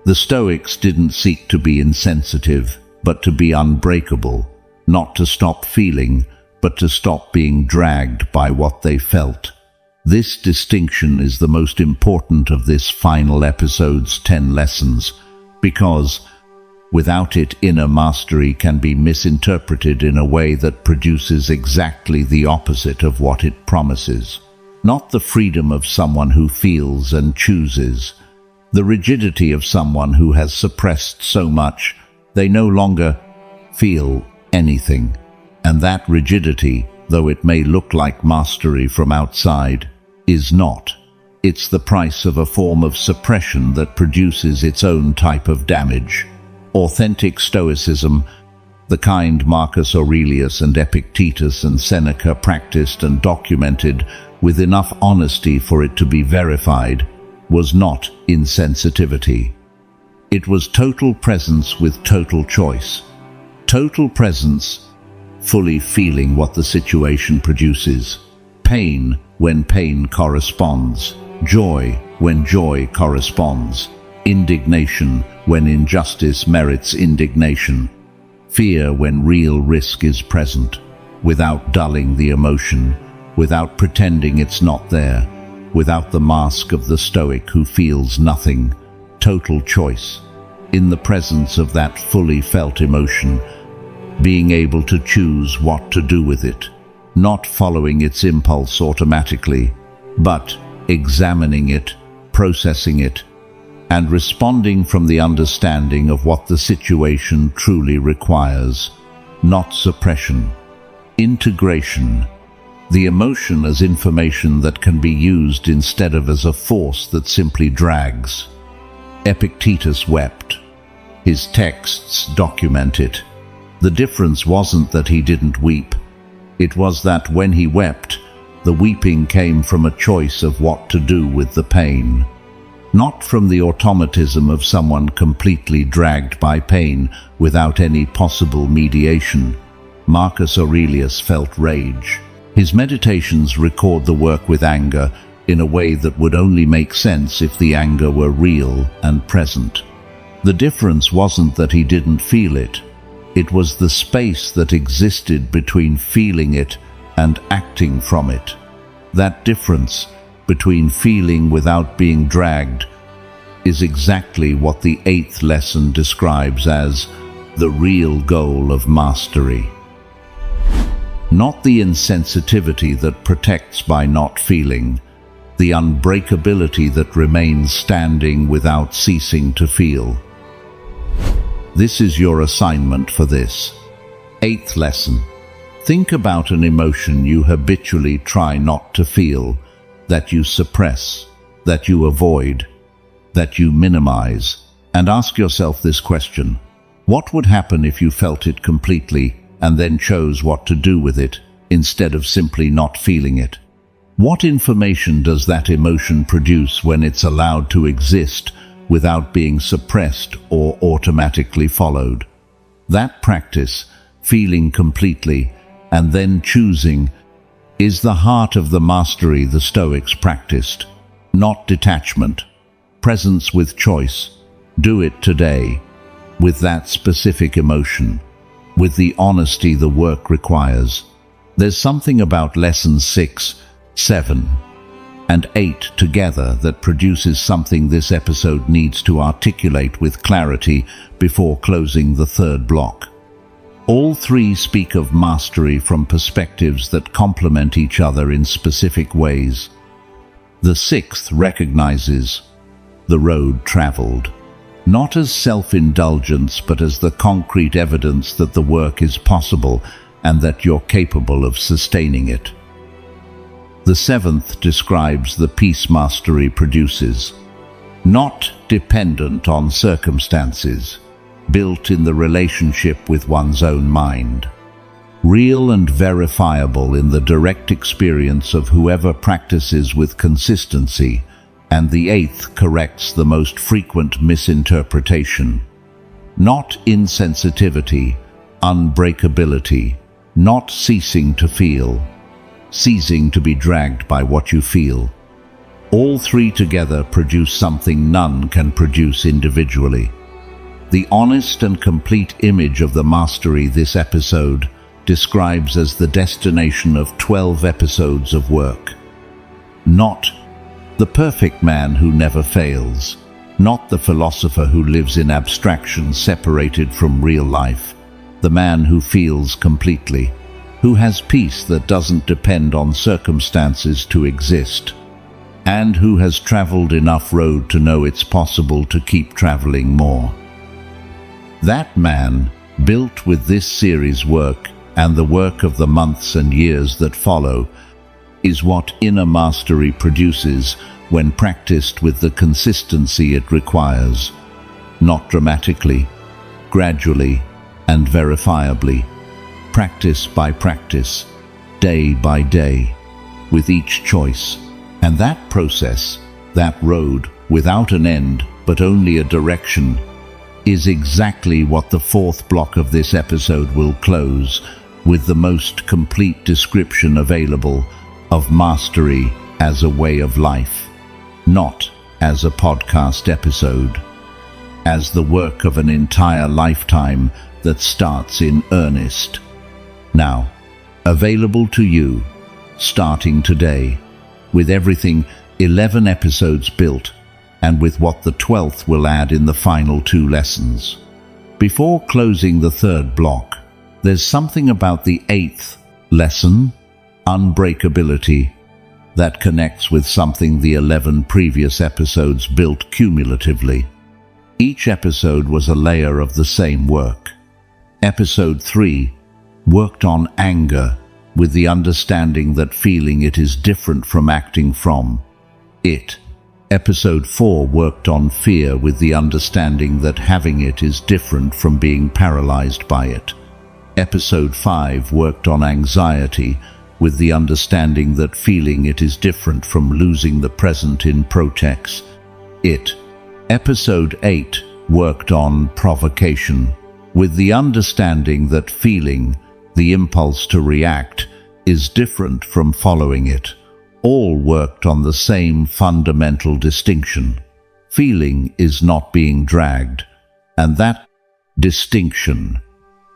The Stoics didn't seek to be insensitive, but to be unbreakable, not to stop feeling, but to stop being dragged by what they felt. This distinction is the most important of this final episode's 10 lessons, because without it, inner mastery can be misinterpreted in a way that produces exactly the opposite of what it promises. Not the freedom of someone who feels and chooses, the rigidity of someone who has suppressed so much they no longer feel anything. And that rigidity, though it may look like mastery from outside, is not. It's the price of a form of suppression that produces its own type of damage. Authentic Stoicism, the kind Marcus Aurelius and Epictetus and Seneca practiced and documented with enough honesty for it to be verified, was not insensitivity. It was total presence with total choice. Total presence, fully feeling what the situation produces. Pain when pain corresponds. Joy when joy corresponds. Indignation when injustice merits indignation. Fear when real risk is present, without dulling the emotion, without pretending it's not there, without the mask of the Stoic who feels nothing. Total choice, in the presence of that fully felt emotion, being able to choose what to do with it, not following its impulse automatically, but examining it, processing it, and responding from the understanding of what the situation truly requires, not suppression. Integration, the emotion as information that can be used instead of as a force that simply drags. Epictetus wept. His texts document it. The difference wasn't that he didn't weep. It was that when he wept, the weeping came from a choice of what to do with the pain, not from the automatism of someone completely dragged by pain without any possible mediation. Marcus Aurelius felt rage. His meditations record the work with anger in a way that would only make sense if the anger were real and present. The difference wasn't that he didn't feel it. It was the space that existed between feeling it and acting from it. That difference between feeling without being dragged is exactly what the 8th lesson describes as the real goal of mastery. Not the insensitivity that protects by not feeling, the unbreakability that remains standing without ceasing to feel. This is your assignment for this 8th lesson. Think about an emotion you habitually try not to feel, that you suppress, that you avoid, that you minimize, and ask yourself this question: what would happen if you felt it completely and then chose what to do with it instead of simply not feeling it? What information does that emotion produce when it's allowed to exist without being suppressed or automatically followed? That practice, feeling completely and then choosing, is the heart of the mastery the Stoics practiced. Not detachment, presence with choice. Do it today, with that specific emotion, with the honesty the work requires. There's something about lessons 6, 7, and 8 together that produces something this episode needs to articulate with clarity before closing the 3rd block. All 3 speak of mastery from perspectives that complement each other in specific ways. The 6th recognizes the road traveled, not as self-indulgence but as the concrete evidence that the work is possible and that you're capable of sustaining it. The 7th describes the peace mastery produces, not dependent on circumstances, built in the relationship with one's own mind, real and verifiable in the direct experience of whoever practices with consistency, and the 8th corrects the most frequent misinterpretation. Not insensitivity, unbreakability, not ceasing to feel, ceasing to be dragged by what you feel. All 3 together produce something none can produce individually. The honest and complete image of the mastery this episode describes as the destination of 12 episodes of work. Not the perfect man who never fails, not the philosopher who lives in abstraction separated from real life, the man who feels completely, who has peace that doesn't depend on circumstances to exist, and who has traveled enough road to know it's possible to keep traveling more. That man, built with this series' work and the work of the months and years that follow, is what inner mastery produces when practiced with the consistency it requires, not dramatically, gradually, and verifiably, practice by practice, day by day, with each choice. And that process, that road, without an end but only a direction, is exactly what the 4th block of this episode will close, with the most complete description available of mastery as a way of life, not as a podcast episode, as the work of an entire lifetime that starts in earnest. Now, available to you, starting today, with everything 11 episodes built, and with what the 12th will add in the final 2 lessons. Before closing the 3rd block, there's something about the 8th lesson, unbreakability, that connects with something the 11 previous episodes built cumulatively. Each episode was a layer of the same work. Episode 3 worked on anger, with the understanding that feeling it is different from acting from it. Episode 4 worked on fear with the understanding that having it is different from being paralyzed by it. Episode 5 worked on anxiety with the understanding that feeling it is different from losing the present in protects it. Episode 8 worked on provocation with the understanding that feeling, the impulse to react, is different from following it. All worked on the same fundamental distinction. Feeling is not being dragged, and that distinction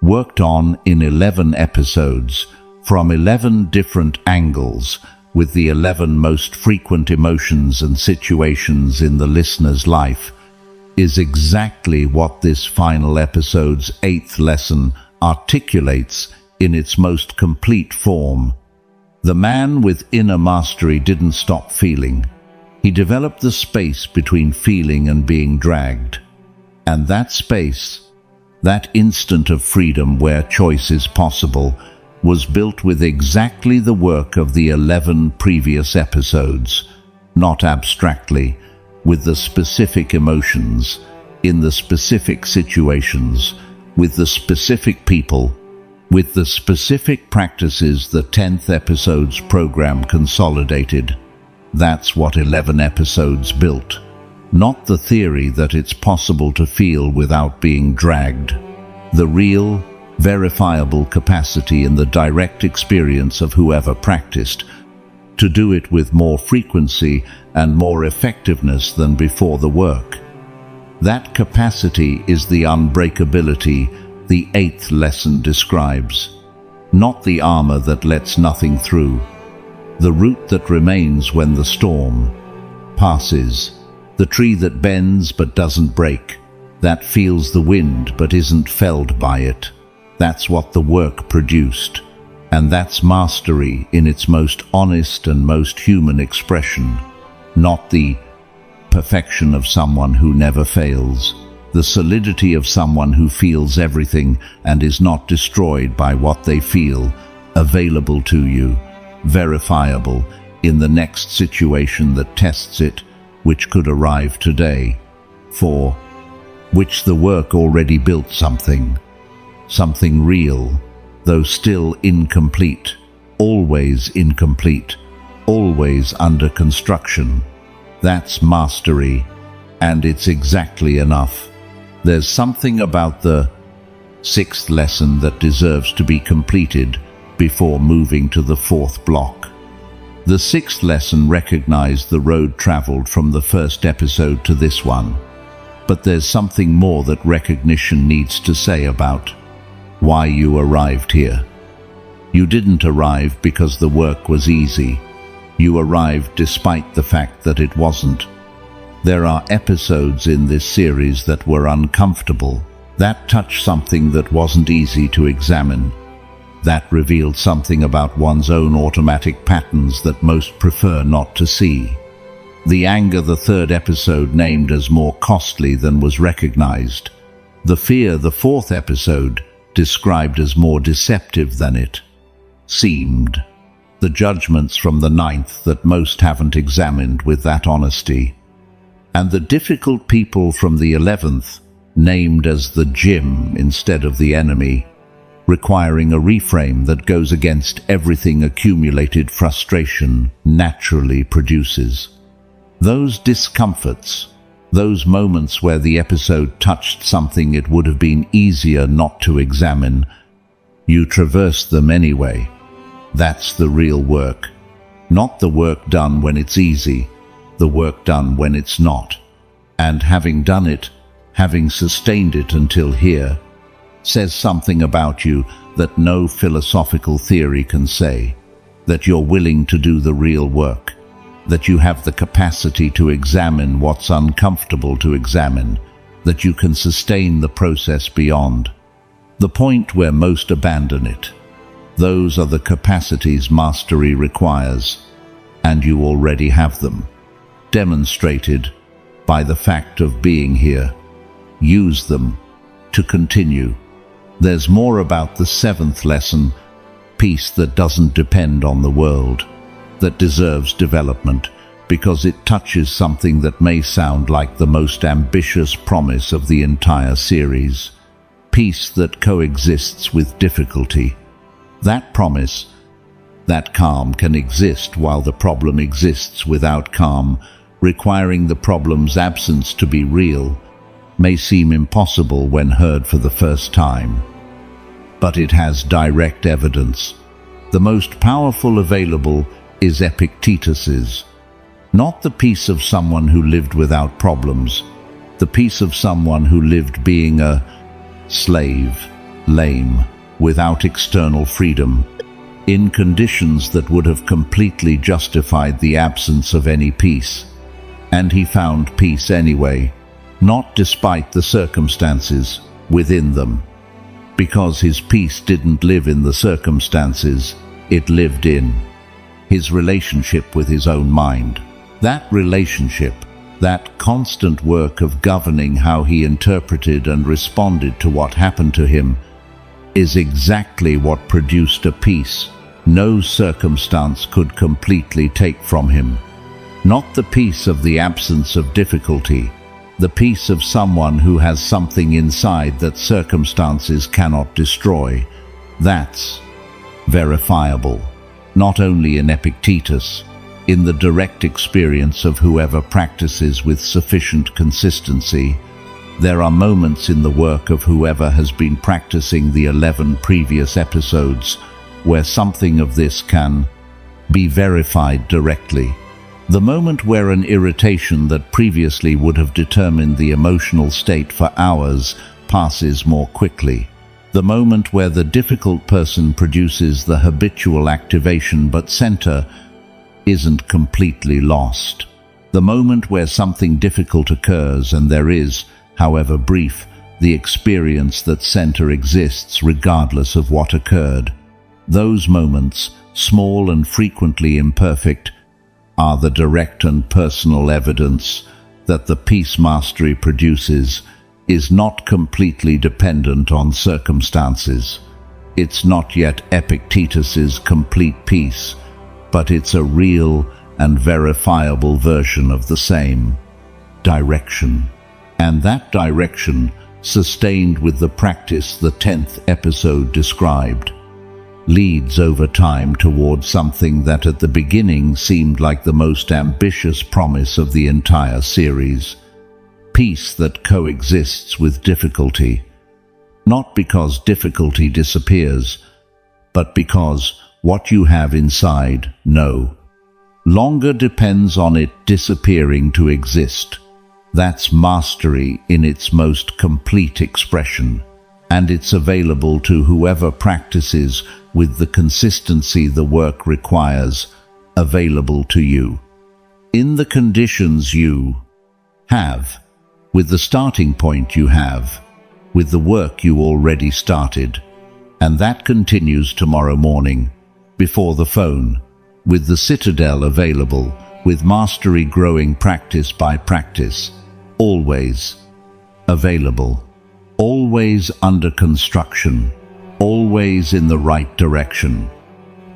worked on in 11 episodes from 11 different angles with the 11 most frequent emotions and situations in the listener's life is exactly what this final episode's 8th lesson articulates in its most complete form. The man with inner mastery didn't stop feeling. He developed the space between feeling and being dragged. And that space, that instant of freedom where choice is possible, was built with exactly the work of the 11 previous episodes, not abstractly, with the specific emotions, in the specific situations, with the specific people, with the specific practices the 10th episode's program consolidated. That's what 11 episodes built. Not the theory that it's possible to feel without being dragged. The real, verifiable capacity in the direct experience of whoever practiced to do it with more frequency and more effectiveness than before the work. That capacity is the unbreakability the 8th lesson describes, not the armor that lets nothing through, the root that remains when the storm passes, the tree that bends but doesn't break, that feels the wind but isn't felled by it. That's what the work produced, and that's mastery in its most honest and most human expression, not the perfection of someone who never fails, the solidity of someone who feels everything and is not destroyed by what they feel, available to you, verifiable in the next situation that tests it, which could arrive today, for which the work already built something real, though still incomplete, always under construction. That's mastery, and it's exactly enough. There's something about the 6th lesson that deserves to be completed before moving to the 4th block. The 6th lesson recognized the road traveled from the 1st episode to this one, but there's something more that recognition needs to say about why you arrived here. You didn't arrive because the work was easy. You arrived despite the fact that it wasn't. There are episodes in this series that were uncomfortable, that touched something that wasn't easy to examine, that revealed something about one's own automatic patterns that most prefer not to see. The anger the 3rd episode named as more costly than was recognized. The fear the 4th episode described as more deceptive than it seemed. The judgments from the 9th that most haven't examined with that honesty. And the difficult people from the 11th, named as the gym instead of the enemy, requiring a reframe that goes against everything accumulated frustration naturally produces. Those discomforts, those moments where the episode touched something it would have been easier not to examine, you traverse them anyway. That's the real work. Not the work done when it's easy, the work done when it's not. And having done it, having sustained it until here, says something about you that no philosophical theory can say, that you're willing to do the real work, that you have the capacity to examine what's uncomfortable to examine, that you can sustain the process beyond. The point where most abandon it. Those are the capacities mastery requires, and you already have them, demonstrated by the fact of being here. Use them to continue. There's more about the 7th lesson, peace that doesn't depend on the world, that deserves development, because it touches something that may sound like the most ambitious promise of the entire series: peace that coexists with difficulty. That promise, that calm can exist while the problem exists without calm, requiring the problem's absence to be real, may seem impossible when heard for the first time. But it has direct evidence. The most powerful available is Epictetus's. Not the peace of someone who lived without problems, the peace of someone who lived being a slave, lame, without external freedom, in conditions that would have completely justified the absence of any peace. And he found peace anyway, not despite the circumstances, within them. Because his peace didn't live in the circumstances, it lived in his relationship with his own mind. That relationship, that constant work of governing how he interpreted and responded to what happened to him, is exactly what produced a peace no circumstance could completely take from him. Not the peace of the absence of difficulty, the peace of someone who has something inside that circumstances cannot destroy. That's verifiable, not only in Epictetus, in the direct experience of whoever practices with sufficient consistency. There are moments in the work of whoever has been practicing the 11 previous episodes where something of this can be verified directly. The moment where an irritation that previously would have determined the emotional state for hours passes more quickly. The moment where the difficult person produces the habitual activation but center isn't completely lost. The moment where something difficult occurs and there is, however brief, the experience that center exists regardless of what occurred. Those moments, small and frequently imperfect, are the direct and personal evidence that the peace mastery produces is not completely dependent on circumstances. It's not yet Epictetus's complete peace, but it's a real and verifiable version of the same direction. And that direction, sustained with the practice the 10th episode described, leads over time toward something that at the beginning seemed like the most ambitious promise of the entire series: peace that coexists with difficulty. Not because difficulty disappears, but because what you have inside no longer depends on it disappearing to exist. That's mastery in its most complete expression, and it's available to whoever practices with the consistency the work requires, available to you. In the conditions you have, with the starting point you have, with the work you already started, and that continues tomorrow morning, before the phone, with the citadel available, with mastery growing practice by practice, always available, always under construction, always in the right direction.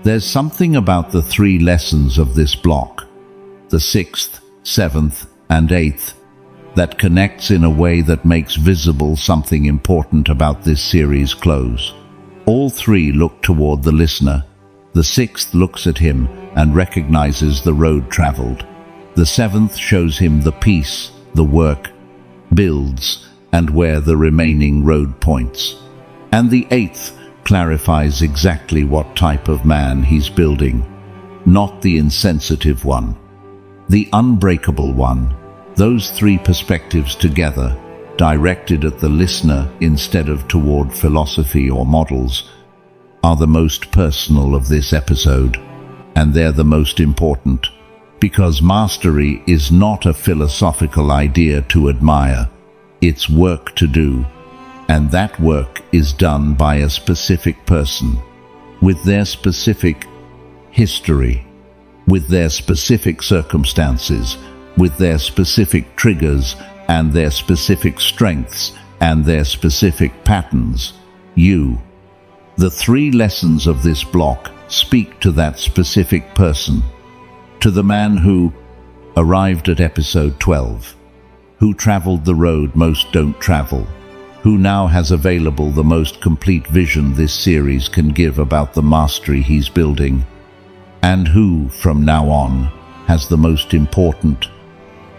There's something about the 3 lessons of this block, the 6th, 7th, and 8th, that connects in a way that makes visible something important about this series' close. All 3 look toward the listener. The 6th looks at him and recognizes the road traveled. The 7th shows him the peace, the work, builds, and where the remaining road points. And the 8th clarifies exactly what type of man he's building. Not the insensitive one, the unbreakable one. Those 3 perspectives together, directed at the listener instead of toward philosophy or models, are the most personal of this episode. And they're the most important, because mastery is not a philosophical idea to admire. It's work to do, and that work is done by a specific person, with their specific history, with their specific circumstances, with their specific triggers and their specific strengths and their specific patterns. The 3 lessons of this block speak to that specific person, to the man who arrived at episode 12. Who traveled the road most don't travel? Who now has available the most complete vision this series can give about the mastery he's building? And who, from now on, has the most important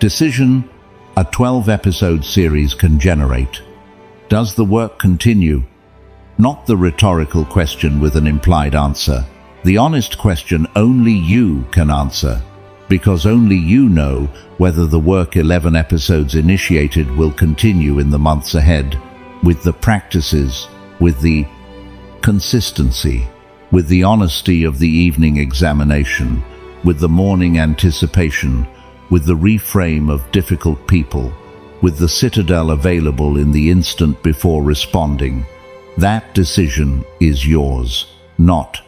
decision a 12-episode series can generate? Does the work continue? Not the rhetorical question with an implied answer. The honest question only you can answer, because only you know whether the work 11 episodes initiated will continue in the months ahead, with the practices, with the consistency, with the honesty of the evening examination, with the morning anticipation, with the reframe of difficult people, with the citadel available in the instant before responding. That decision is yours, not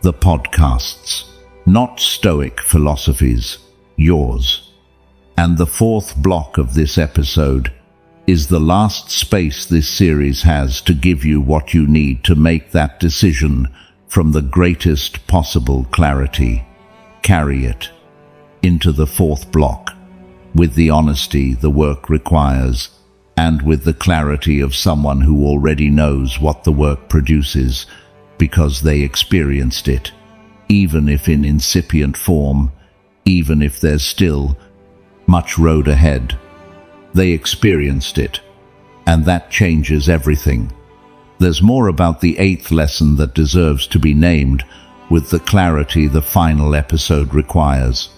the podcast's, not Stoic philosophies, yours. And the fourth block of this episode is the last space this series has to give you what you need to make that decision from the greatest possible clarity. Carry it into the fourth block, with the honesty the work requires, and with the clarity of someone who already knows what the work produces, because they experienced it, even if in incipient form, even if there's still much road ahead. They experienced it, and that changes everything. There's more about the 8th lesson that deserves to be named with the clarity the final episode requires.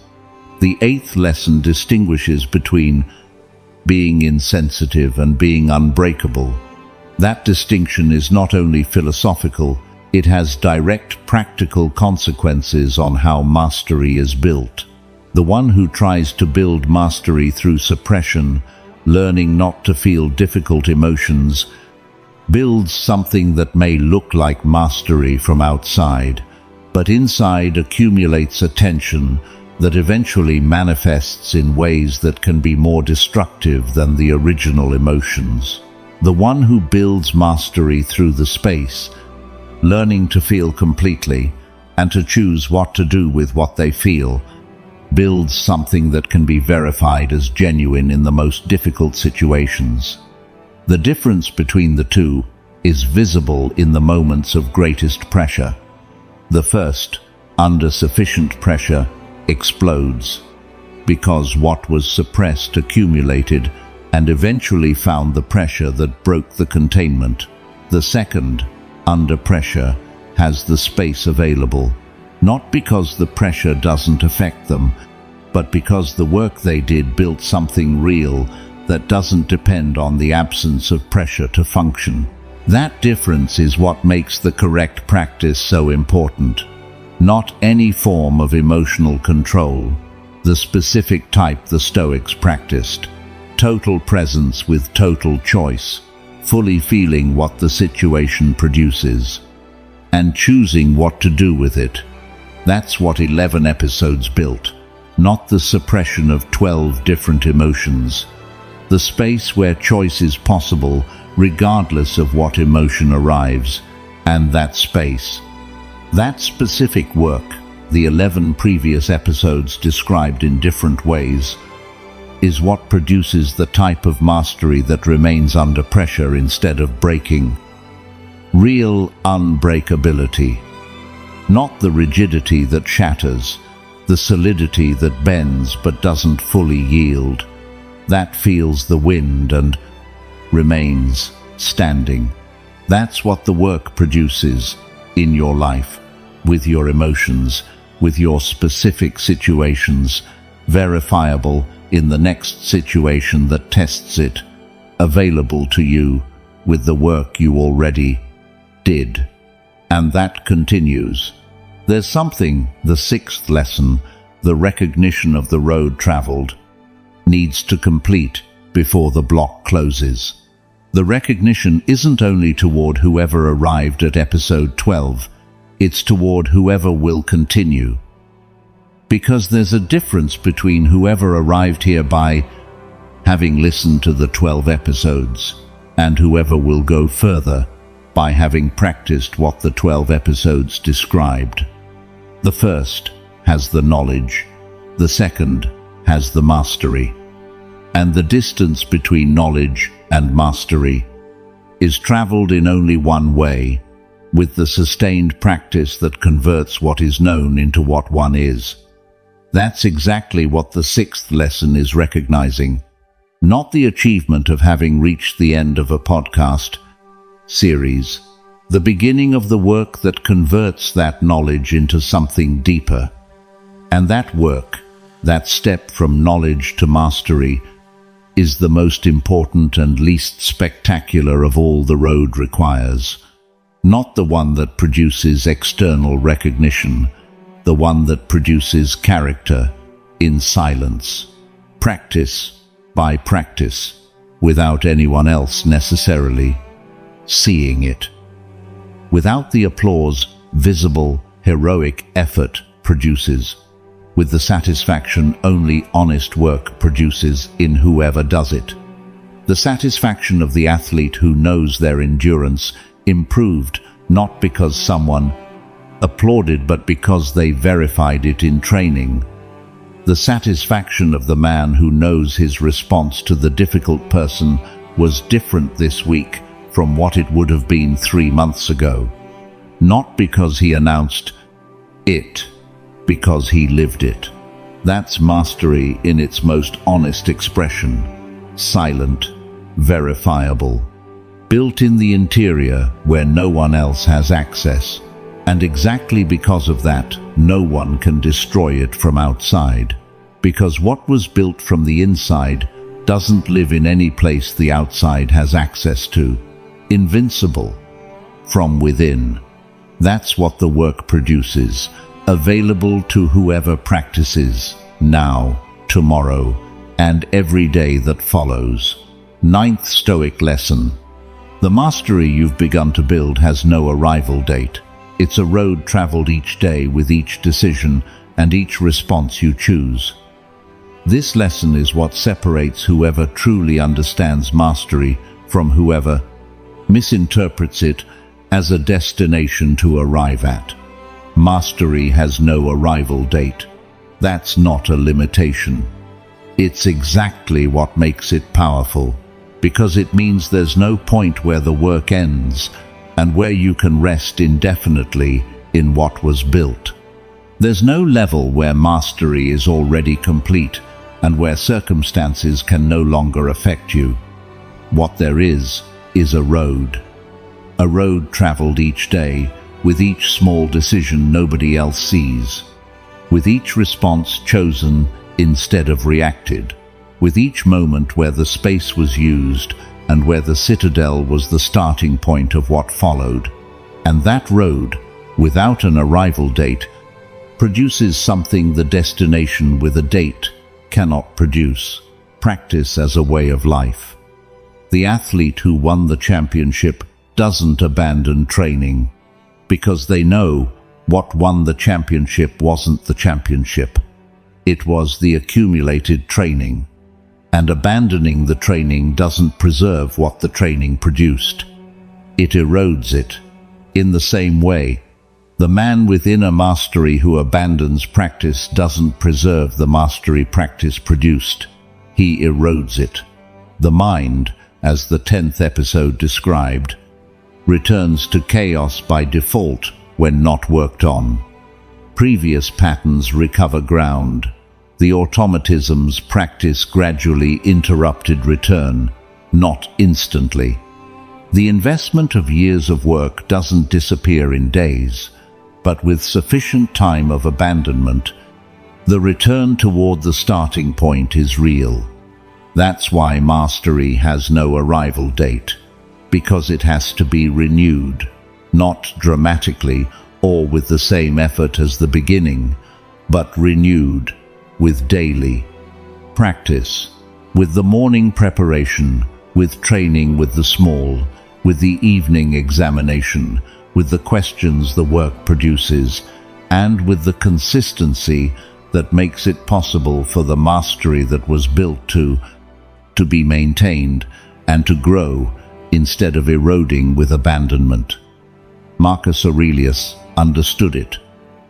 The 8th lesson distinguishes between being insensitive and being unbreakable. That distinction is not only philosophical, it has direct practical consequences on how mastery is built. The one who tries to build mastery through suppression, learning not to feel difficult emotions, builds something that may look like mastery from outside, but inside accumulates a tension that eventually manifests in ways that can be more destructive than the original emotions. The one who builds mastery through the space, learning to feel completely and to choose what to do with what they feel, builds something that can be verified as genuine in the most difficult situations. The difference between the two is visible in the moments of greatest pressure. The first, under sufficient pressure, explodes, because what was suppressed accumulated and eventually found the pressure that broke the containment. The second, under pressure, has the space available, not because the pressure doesn't affect them, but because the work they did built something real that doesn't depend on the absence of pressure to function. That difference is what makes the correct practice so important. Not any form of emotional control, the specific type the Stoics practiced. Total presence with total choice, fully feeling what the situation produces, and choosing what to do with it. That's what 11 episodes built, not the suppression of 12 different emotions. The space where choice is possible regardless of what emotion arrives, and that space. That specific work, the 11 previous episodes described in different ways, is what produces the type of mastery that remains under pressure instead of breaking. Real unbreakability. Not the rigidity that shatters, the solidity that bends but doesn't fully yield. That feels the wind and remains standing. That's what the work produces in your life, with your emotions, with your specific situations, verifiable in the next situation that tests it, available to you with the work you already did. And that continues. There's something, the 6th lesson, the recognition of the road traveled, needs to complete before the block closes. The recognition isn't only toward whoever arrived at episode 12, it's toward whoever will continue. Because there's a difference between whoever arrived here by having listened to the 12 episodes and whoever will go further by having practiced what the 12 episodes described. The first has the knowledge, the second has the mastery. And the distance between knowledge and mastery is traveled in only one way, with the sustained practice that converts what is known into what one is. That's exactly what the sixth lesson is recognizing. Not the achievement of having reached the end of a podcast series, the beginning of the work that converts that knowledge into something deeper. And that work, that step from knowledge to mastery, is the most important and least spectacular of all the road requires. Not the one that produces external recognition, the one that produces character in silence, practice by practice, without anyone else necessarily seeing it. Without the applause visible, heroic effort produces, with the satisfaction only honest work produces in whoever does it. The satisfaction of the athlete who knows their endurance improved not because someone applauded but because they verified it in training. The satisfaction of the man who knows his response to the difficult person was different this week from what it would have been 3 months ago. Not because he announced it, because he lived it. That's mastery in its most honest expression, silent, verifiable, built in the interior where no one else has access. And exactly because of that, no one can destroy it from outside, because what was built from the inside doesn't live in any place the outside has access to. Invincible from within. That's what the work produces, available to whoever practices, now, tomorrow, and every day that follows. Ninth Stoic lesson. The mastery you've begun to build has no arrival date. It's a road traveled each day with each decision and each response you choose. This lesson is what separates whoever truly understands mastery from whoever misinterprets it as a destination to arrive at. Mastery has no arrival date. That's not a limitation. It's exactly what makes it powerful, because it means there's no point where the work ends and where you can rest indefinitely in what was built. There's no level where mastery is already complete and where circumstances can no longer affect you. What there is a road. A road traveled each day, with each small decision nobody else sees, with each response chosen instead of reacted, with each moment where the space was used and where the citadel was the starting point of what followed. And that road, without an arrival date, produces something the destination with a date cannot produce: practice as a way of life. The athlete who won the championship doesn't abandon training, because they know what won the championship wasn't the championship. It was the accumulated training. And abandoning the training doesn't preserve what the training produced. It erodes it. In the same way, the man with inner mastery who abandons practice doesn't preserve the mastery practice produced. He erodes it. The mind, as the 10th episode described, returns to chaos by default when not worked on. Previous patterns recover ground. The automatisms practice gradually interrupted return, not instantly. The investment of years of work doesn't disappear in days, but with sufficient time of abandonment, the return toward the starting point is real. That's why mastery has no arrival date, because it has to be renewed, not dramatically or with the same effort as the beginning, but renewed with daily practice, with the morning preparation, with training with the small, with the evening examination, with the questions the work produces, and with the consistency that makes it possible for the mastery that was built to be maintained and to grow instead of eroding with abandonment. Marcus Aurelius understood it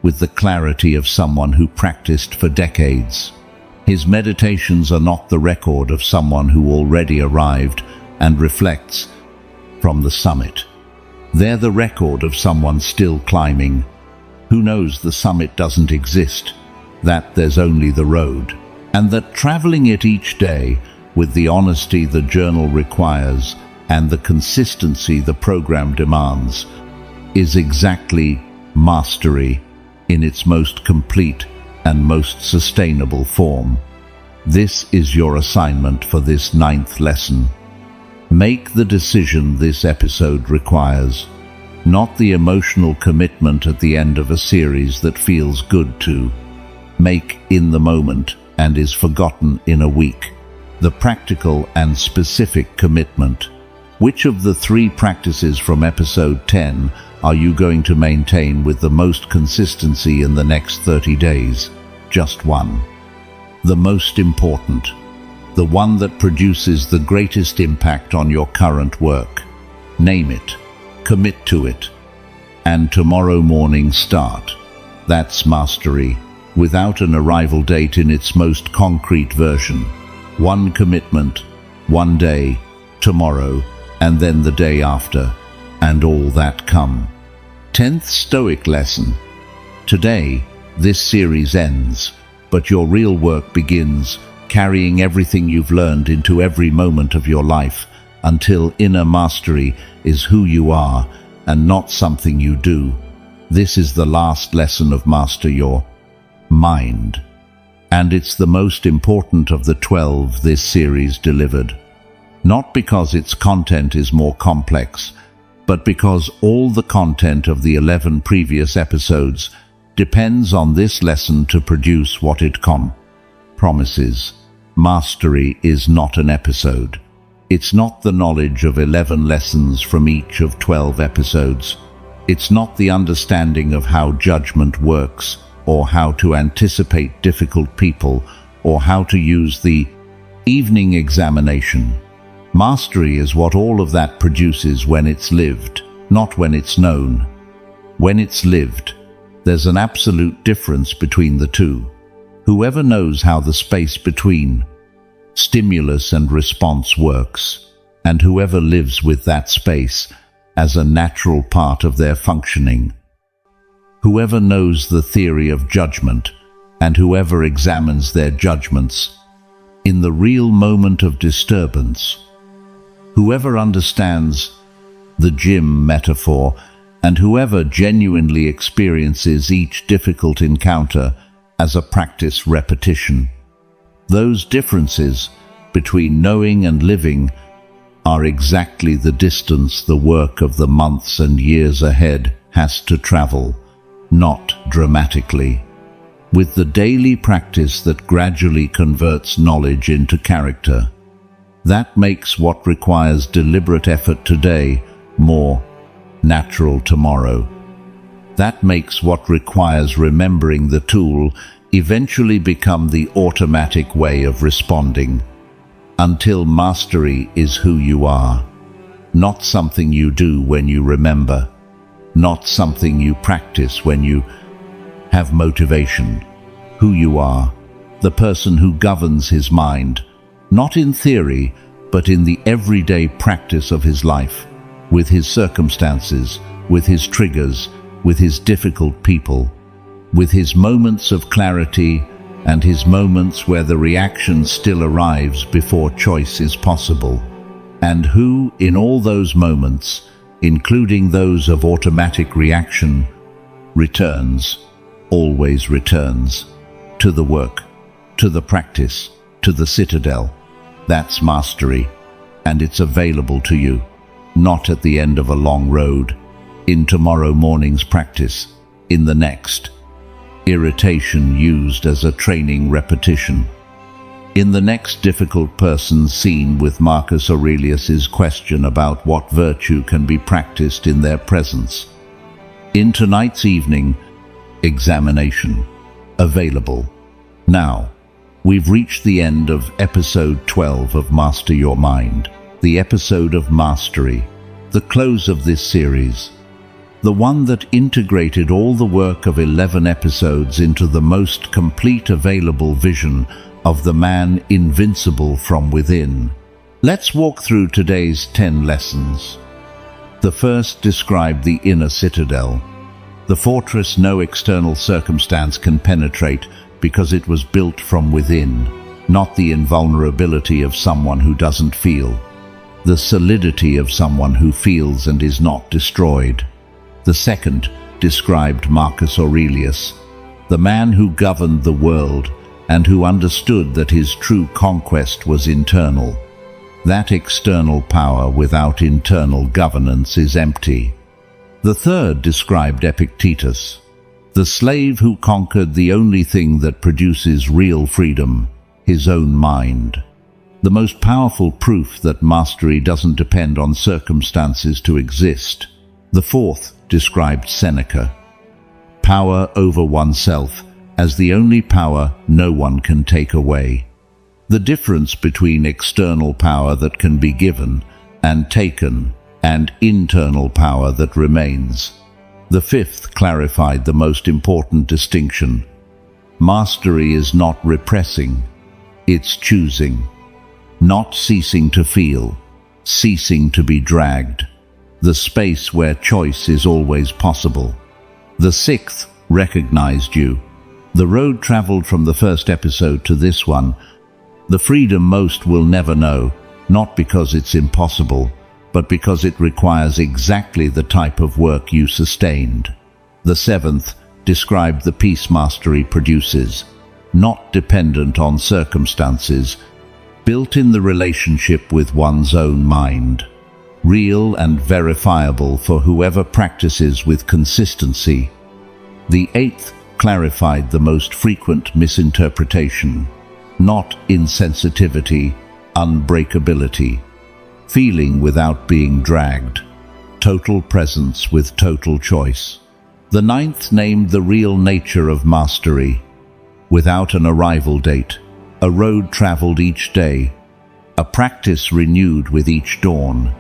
with the clarity of someone who practiced for decades. His meditations are not the record of someone who already arrived and reflects from the summit. They're the record of someone still climbing, who knows the summit doesn't exist, that there's only the road, and that traveling it each day with the honesty the journal requires and the consistency the program demands is exactly mastery in its most complete and most sustainable form. This is your assignment for this 9th lesson. Make the decision this episode requires, not the emotional commitment at the end of a series that feels good to. Make in the moment and is forgotten in a week. The practical and specific commitment. Which of the 3 practices from episode 10 are you going to maintain with the most consistency in the next 30 days? Just one. The most important. The one that produces the greatest impact on your current work. Name it. Commit to it. And tomorrow morning start. That's mastery, without an arrival date in its most concrete version. One commitment, one day, tomorrow, and then the day after, and all that come. 10th Stoic lesson. Today, this series ends, but your real work begins, carrying everything you've learned into every moment of your life, until inner mastery is who you are and not something you do. This is the last lesson of Master Your Mind, and it's the most important of the 12 this series delivered. Not because its content is more complex, but because all the content of the 11 previous episodes depends on this lesson to produce what it promises. Mastery is not an episode. It's not the knowledge of 11 lessons from each of 12 episodes. It's not the understanding of how judgment works, or how to anticipate difficult people, or how to use the evening examination. Mastery is what all of that produces when it's lived, not when it's known. When it's lived, there's an absolute difference between the two. Whoever knows how the space between stimulus and response works, and whoever lives with that space as a natural part of their functioning. Whoever knows the theory of judgment, and whoever examines their judgments in the real moment of disturbance. Whoever understands the gym metaphor, and whoever genuinely experiences each difficult encounter as a practice repetition. Those differences between knowing and living are exactly the distance the work of the months and years ahead has to travel, not dramatically. With the daily practice that gradually converts knowledge into character. That makes what requires deliberate effort today more natural tomorrow. That makes what requires remembering the tool eventually become the automatic way of responding, until mastery is who you are, not something you do when you remember, not something you practice when you have motivation. Who you are, the person who governs his mind, not in theory, but in the everyday practice of his life, with his circumstances, with his triggers, with his difficult people, with his moments of clarity and his moments where the reaction still arrives before choice is possible, and who, in all those moments, including those of automatic reaction, returns, always returns, to the work, to the practice, to the citadel. That's mastery, and it's available to you, not at the end of a long road, in tomorrow morning's practice, in the next. Irritation used as a training repetition. In the next difficult person scene with Marcus Aurelius's question about what virtue can be practiced in their presence. In tonight's evening examination. Available. Now, we've reached the end of episode 12 of Master Your Mind, the episode of mastery, the close of this series, the one that integrated all the work of 11 episodes into the most complete available vision of the man invincible from within. Let's walk through today's 10 lessons. The first described the inner citadel, the fortress no external circumstance can penetrate because it was built from within, not the invulnerability of someone who doesn't feel, the solidity of someone who feels and is not destroyed. The second described Marcus Aurelius, the man who governed the world and who understood that his true conquest was internal. That external power without internal governance is empty. The third described Epictetus, the slave who conquered the only thing that produces real freedom, his own mind. The most powerful proof that mastery doesn't depend on circumstances to exist. The fourth described Seneca, power over oneself as the only power no one can take away. The difference between external power that can be given and taken and internal power that remains. The fifth clarified the most important distinction. Mastery is not repressing, it's choosing. Not ceasing to feel, ceasing to be dragged. The space where choice is always possible. The sixth recognized you. The road traveled from the first episode to this one. The freedom most will never know, not because it's impossible, but because it requires exactly the type of work you sustained. The seventh described the peace mastery produces, not dependent on circumstances, built in the relationship with one's own mind, real and verifiable for whoever practices with consistency. The eighth clarified the most frequent misinterpretation, not insensitivity, unbreakability, feeling without being dragged, total presence with total choice. The ninth named the real nature of mastery, without an arrival date, a road traveled each day, a practice renewed with each dawn.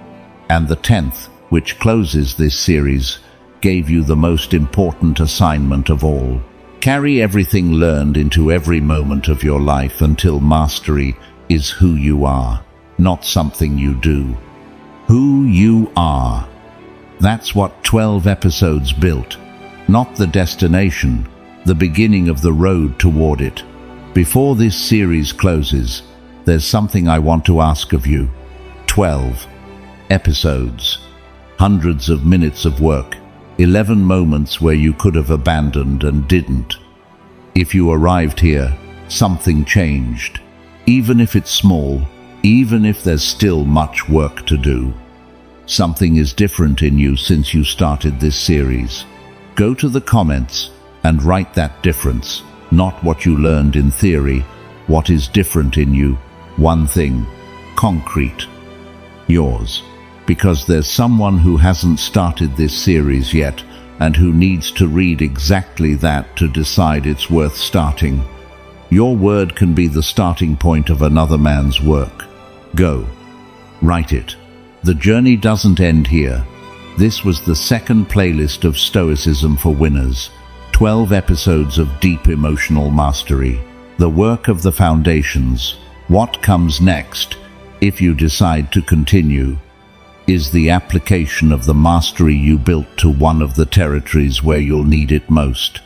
And the 10th, which closes this series, gave you the most important assignment of all. Carry everything learned into every moment of your life until mastery is who you are, not something you do. Who you are. That's what 12 episodes built, not the destination, the beginning of the road toward it. Before this series closes, there's something I want to ask of you. 12 episodes, hundreds of minutes of work, 11 moments where you could have abandoned and didn't. If you arrived here, something changed. Even if it's small, even if there's still much work to do. Something is different in you since you started this series. Go to the comments and write that difference. Not what you learned in theory, what is different in you, one thing, concrete, yours. Because there's someone who hasn't started this series yet and who needs to read exactly that to decide it's worth starting. Your word can be the starting point of another man's work. Go. Write it. The journey doesn't end here. This was the second playlist of Stoicism for Winners. 12 episodes of deep emotional mastery, the work of the foundations. What comes next, if you decide to continue, is the application of the mastery you built to one of the territories where you'll need it most.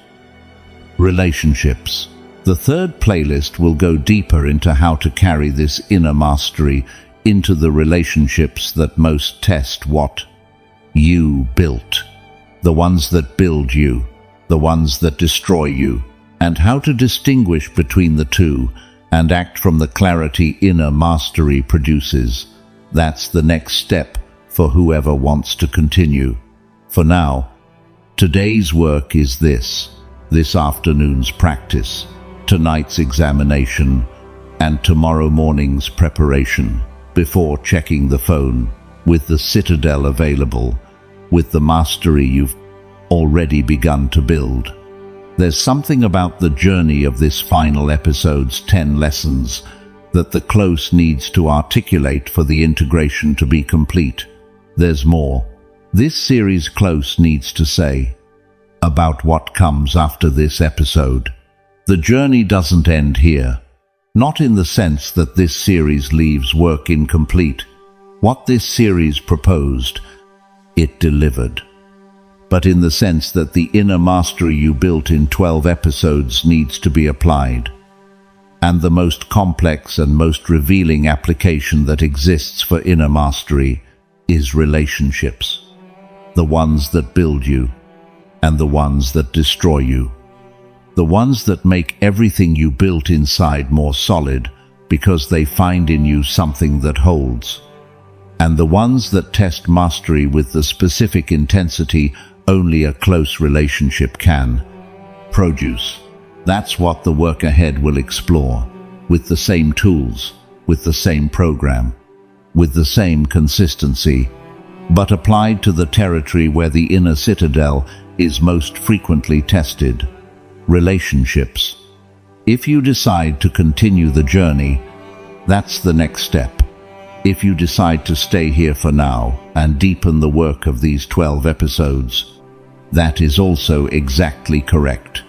Relationships. The third playlist will go deeper into how to carry this inner mastery into the relationships that most test what you built, the ones that build you, the ones that destroy you, and how to distinguish between the two and act from the clarity inner mastery produces. That's the next step for whoever wants to continue. For now, today's work is this afternoon's practice, tonight's examination, and tomorrow morning's preparation, before checking the phone, with the citadel available, with the mastery you've already begun to build. There's something about the journey of this final episode's 10 lessons that the close needs to articulate for the integration to be complete. There's more. This series close needs to say about what comes after this episode. The journey doesn't end here. Not in the sense that this series leaves work incomplete. What this series proposed, it delivered. But in the sense that the inner mastery you built in 12 episodes needs to be applied. And the most complex and most revealing application that exists for inner mastery is relationships. The ones that build you, and the ones that destroy you. The ones that make everything you built inside more solid because they find in you something that holds. And the ones that test mastery with the specific intensity only a close relationship can produce. That's what the work ahead will explore, with the same tools, with the same program, with the same consistency, but applied to the territory where the inner citadel is most frequently tested. Relationships. If you decide to continue the journey, that's the next step. If you decide to stay here for now and deepen the work of these 12 episodes, that is also exactly correct.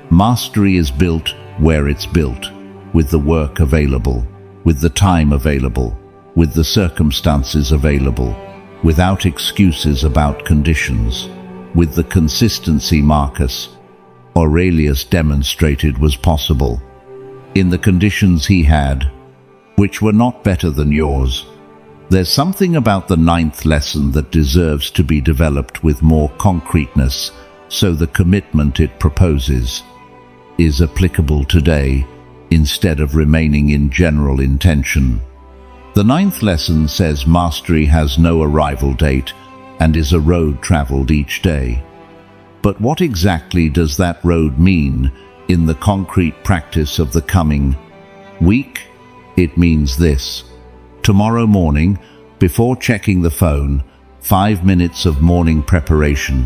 Mastery is built where it's built, with the work available, with the time available, with the circumstances available, without excuses about conditions, with the consistency Marcus Aurelius demonstrated was possible, in the conditions he had, which were not better than yours. There's something about the 9th lesson that deserves to be developed with more concreteness, so the commitment it proposes is applicable today instead of remaining in general intention. The 9th lesson says mastery has no arrival date and is a road traveled each day. But what exactly does that road mean in the concrete practice of the coming week? It means this. Tomorrow morning, before checking the phone, 5 minutes of morning preparation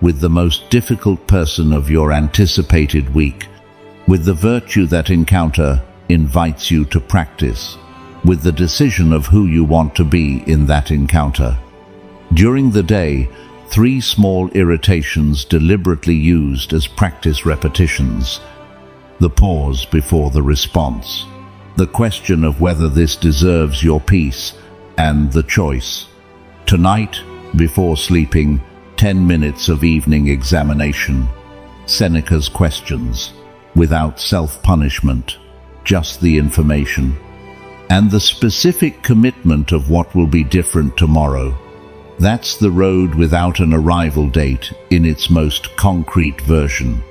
with the most difficult person of your anticipated week, with the virtue that encounter invites you to practice, with the decision of who you want to be in that encounter. During the day, 3 small irritations deliberately used as practice repetitions. The pause before the response. The question of whether this deserves your peace, and the choice. Tonight, before sleeping, 10 minutes of evening examination. Seneca's questions, without self-punishment, just the information. And the specific commitment of what will be different tomorrow. That's the road without an arrival date in its most concrete version.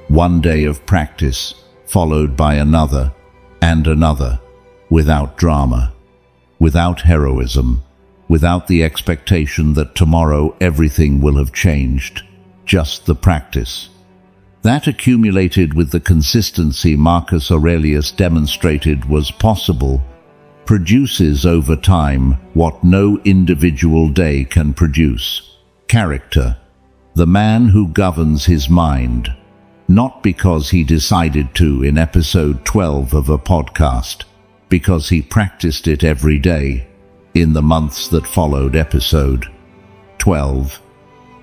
1 day of practice, followed by another, and another, without drama, without heroism, without the expectation that tomorrow everything will have changed, just the practice. That accumulated with the consistency Marcus Aurelius demonstrated was possible, produces over time what no individual day can produce. Character. The man who governs his mind. Not because he decided to in episode 12 of a podcast, because he practiced it every day in the months that followed episode 12.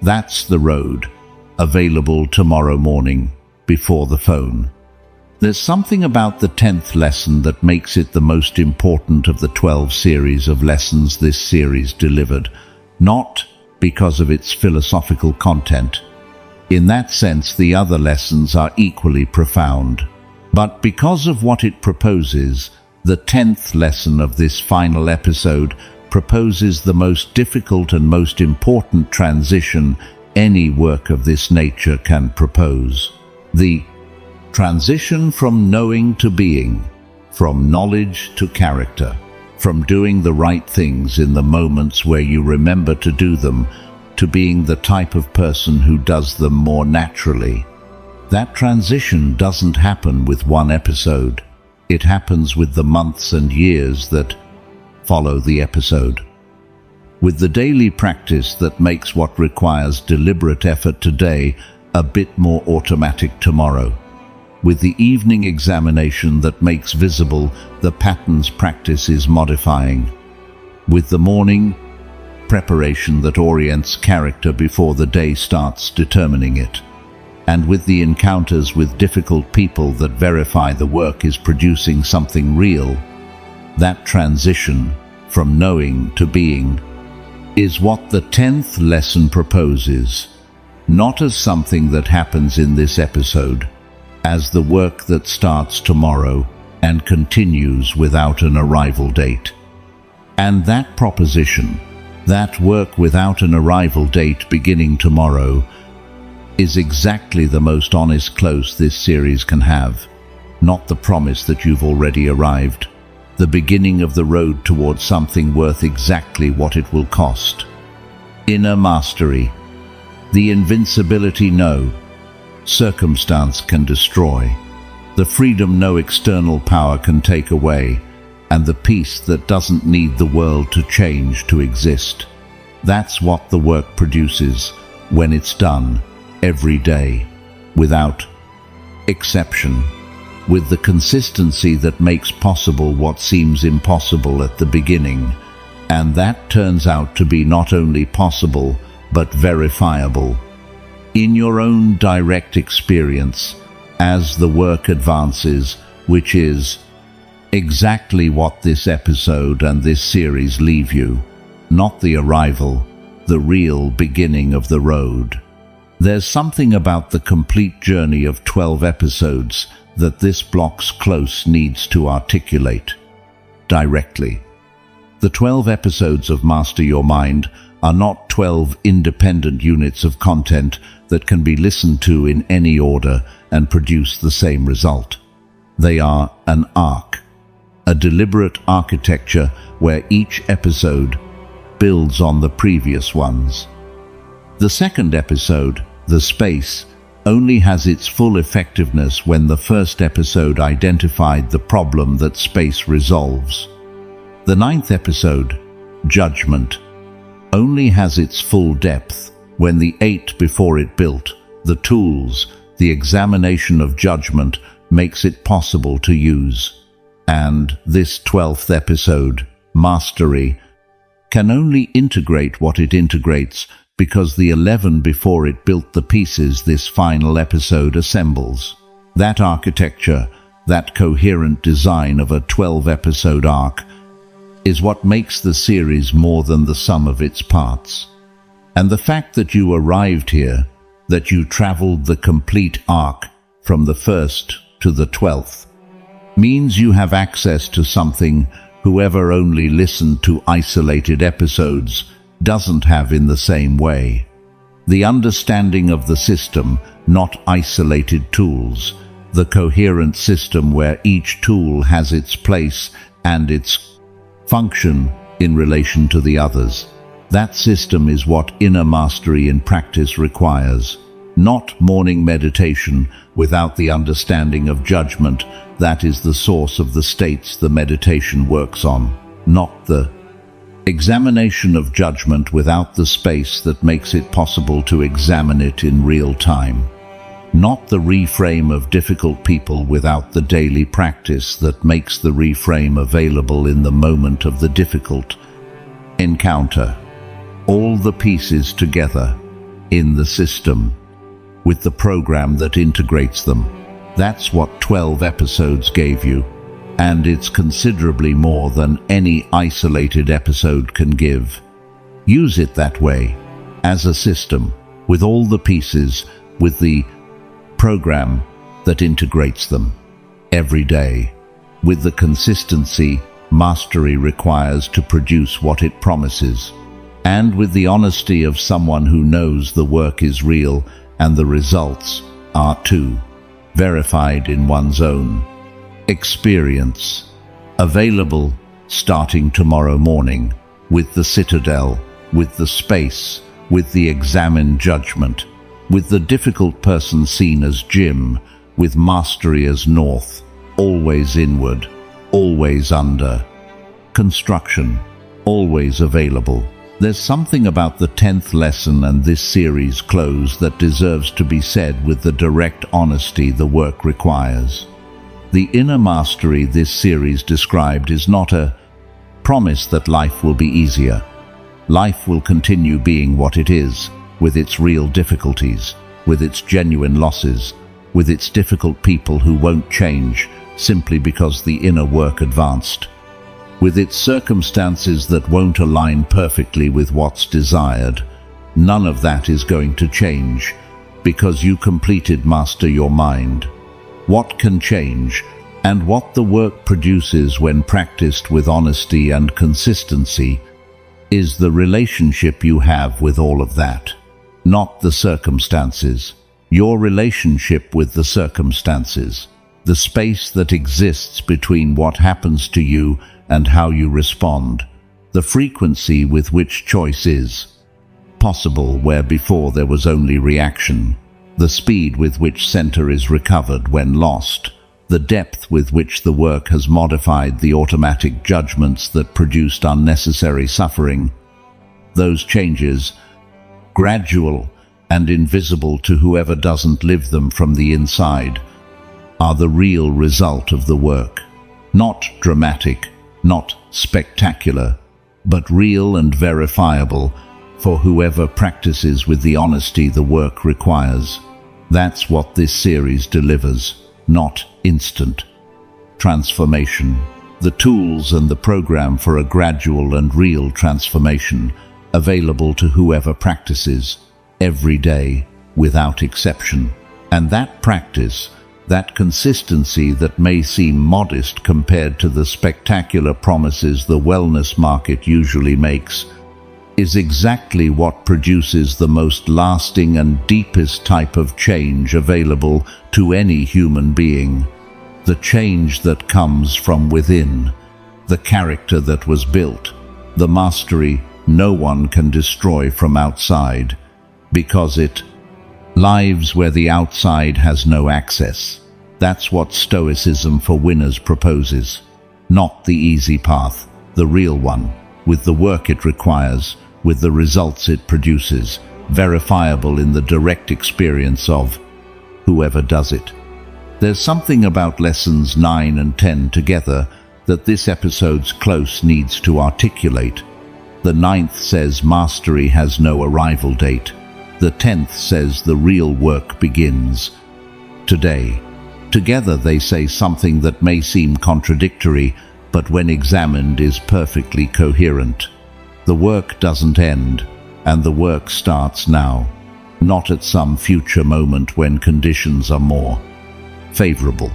That's the road, available tomorrow morning before the phone. There's something about the 10th lesson that makes it the most important of the 12 series of lessons this series delivered, not because of its philosophical content. In that sense, the other lessons are equally profound. But because of what it proposes, the 10th lesson of this final episode proposes the most difficult and most important transition any work of this nature can propose. The transition from knowing to being, from knowledge to character, from doing the right things in the moments where you remember to do them, to being the type of person who does them more naturally. That transition doesn't happen with one episode. It happens with the months and years that follow the episode. With the daily practice that makes what requires deliberate effort today a bit more automatic tomorrow. With the evening examination that makes visible the patterns practice is modifying. With the morning preparation that orients character before the day starts determining it. and with the encounters with difficult people that verify the work is producing something real, that transition from knowing to being is what the 10th lesson proposes, not as something that happens in this episode, as the work that starts tomorrow and continues without an arrival date. And that proposition, that work without an arrival date beginning tomorrow, is exactly the most honest close this series can have. Not the promise that you've already arrived, the beginning of the road towards something worth exactly what it will cost. Inner mastery, the invincibility no circumstance can destroy, the freedom no external power can take away, and the peace that doesn't need the world to change to exist. That's what the work produces when it's done every day, without exception, with the consistency that makes possible what seems impossible at the beginning, and that turns out to be not only possible but verifiable in your own direct experience as the work advances, which is exactly what this episode and this series leave you, not the arrival, the real beginning of the road. There's something about the complete journey of 12 episodes that this block's close needs to articulate directly. The 12 episodes of Master Your Mind are not 12 independent units of content that can be listened to in any order and produce the same result. They are an arc, a deliberate architecture where each episode builds on the previous ones. The second episode, The Space, only has its full effectiveness when the first episode identified the problem that space resolves. The 9th episode, Judgment, only has its full depth when the 8 before it built, the tools, the examination of judgment, makes it possible to use. And this 12th episode, Mastery, can only integrate what it integrates because the 11 before it built the pieces this final episode assembles. That architecture, that coherent design of a 12-episode arc, is what makes the series more than the sum of its parts. And the fact that you arrived here, that you traveled the complete arc from the 1st to the 12th, means you have access to something whoever only listened to isolated episodes doesn't have in the same way. The understanding of the system, not isolated tools, the coherent system where each tool has its place and its function in relation to the others. That system is what inner mastery in practice requires. Not morning meditation without the understanding of judgment that is the source of the states the meditation works on. Not the examination of judgment without the space that makes it possible to examine it in real time. Not the reframe of difficult people without the daily practice that makes the reframe available in the moment of the difficult encounter. All the pieces together in the system with the program that integrates them. That's what 12 episodes gave you, and it's considerably more than any isolated episode can give. Use it that way, as a system, with all the pieces, with the program that integrates them, every day, with the consistency mastery requires to produce what it promises, and with the honesty of someone who knows the work is real and the results are too, verified in one's own experience. Available starting tomorrow morning, with the citadel, with the space, with the examined judgment, with the difficult person seen as Jim, with mastery as North, always inward, always under construction, always available. There's something about the 10th lesson and this series close that deserves to be said with the direct honesty the work requires. The inner mastery this series described is not a promise that life will be easier. Life will continue being what it is, with its real difficulties. with its genuine losses, with its difficult people who won't change simply because the inner work advanced, with its circumstances that won't align perfectly with what's desired. None of that is going to change because you completed Master Your Mind. What can change, and what the work produces when practiced with honesty and consistency, is the relationship you have with all of that, not the circumstances. Your relationship with the circumstances, the space that exists between what happens to you and how you respond, the frequency with which choice is possible where before there was only reaction, the speed with which center is recovered when lost, the depth with which the work has modified the automatic judgments that produced unnecessary suffering. Those changes, gradual and invisible to whoever doesn't live them from the inside, are the real result of the work. Not dramatic, not spectacular, but real and verifiable for whoever practices with the honesty the work requires. That's what this series delivers, not instant transformation. The tools and the program for a gradual and real transformation, available to whoever practices every day without exception. And that practice, that consistency that may seem modest compared to the spectacular promises the wellness market usually makes, is exactly what produces the most lasting and deepest type of change available to any human being. The change that comes from within, the character that was built, the mastery no one can destroy from outside, because it lives where the outside has no access. That's what Stoicism for winners proposes. Not the easy path, the real one, with the work it requires, with the results it produces, verifiable in the direct experience of whoever does it. There's something about lessons 9 and 10 together that this episode's close needs to articulate. The 9th says mastery has no arrival date. The 10th says the real work begins today. Together they say something that may seem contradictory, but when examined is perfectly coherent. The work doesn't end, and the work starts now, not at some future moment when conditions are more favorable.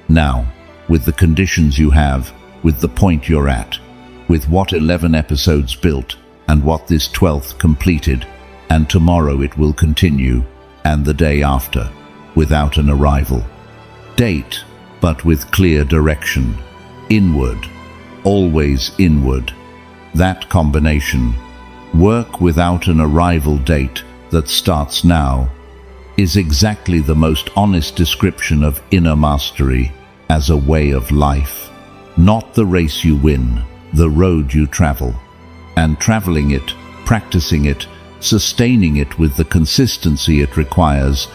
Now, with the conditions you have, with the point you're at, with what 11 episodes built, and what this 12th completed, and tomorrow it will continue, and the day after, without an arrival date, but with clear direction, inward, always inward. That combination, work without an arrival date that starts now, is exactly the most honest description of inner mastery as a way of life. Not the race you win, the road you travel. And traveling it, practicing it, sustaining it with the consistency it requires,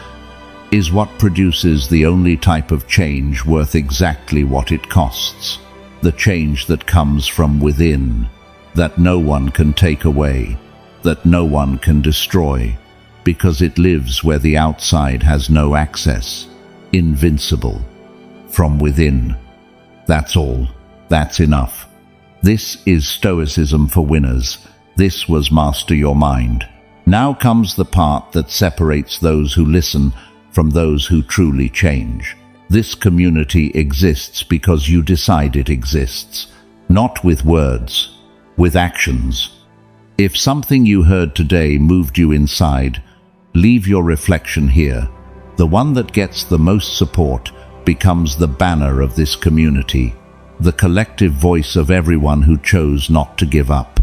is what produces the only type of change worth exactly what it costs. The change that comes from within, that no one can take away, that no one can destroy, because it lives where the outside has no access. Invincible. From within. That's all. That's enough. This is Stoicism for winners. This was Master Your Mind. Now comes the part that separates those who listen from those who truly change. This community exists because you decide it exists, not with words, with actions. If something you heard today moved you inside, leave your reflection here. The one that gets the most support becomes the banner of this community, the collective voice of everyone who chose not to give up.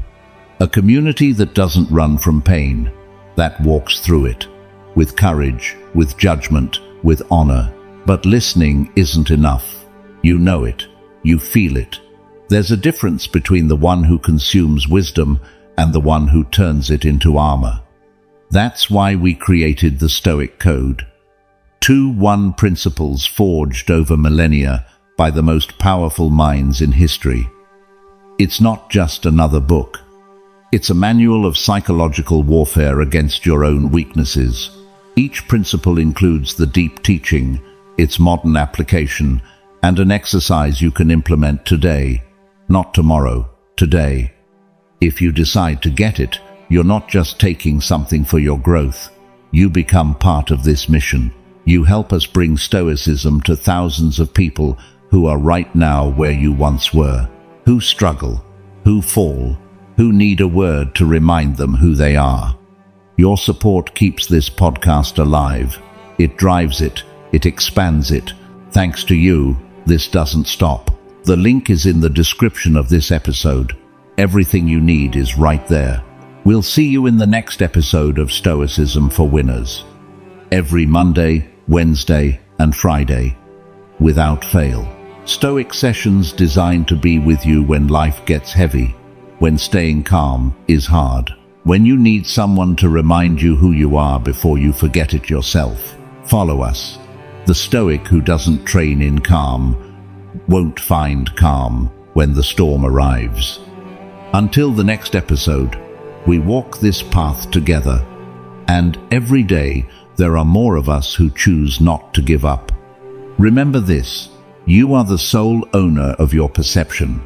A community that doesn't run from pain, that walks through it, with courage, with judgment, with honor. But listening isn't enough. You know it. You feel it. There's a difference between the one who consumes wisdom and the one who turns it into armor. That's why we created the Stoic Code. 2 principles forged over millennia by the most powerful minds in history. It's not just another book. It's a manual of psychological warfare against your own weaknesses. Each principle includes the deep teaching, its modern application, and an exercise you can implement today, not tomorrow, today. If you decide to get it, you're not just taking something for your growth. You become part of this mission. You help us bring Stoicism to thousands of people who are right now where you once were, who struggle, who fall, who need a word to remind them who they are. Your support keeps this podcast alive. It drives it. It expands it. Thanks to you, this doesn't stop. The link is in the description of this episode. Everything you need is right there. We'll see you in the next episode of Stoicism for Winners. Every Monday, Wednesday, and Friday, without fail. Stoic sessions designed to be with you when life gets heavy, when staying calm is hard, when you need someone to remind you who you are before you forget it yourself. Follow us. The Stoic who doesn't train in calm won't find calm when the storm arrives. Until the next episode, we walk this path together, and every day there are more of us who choose not to give up. Remember this: you are the sole owner of your perception,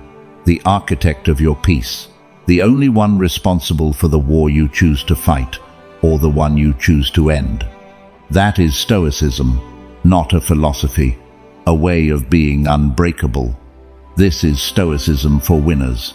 the architect of your peace, the only one responsible for the war you choose to fight, or the one you choose to end. That is Stoicism, not a philosophy, a way of being unbreakable. This is Stoicism for Winners.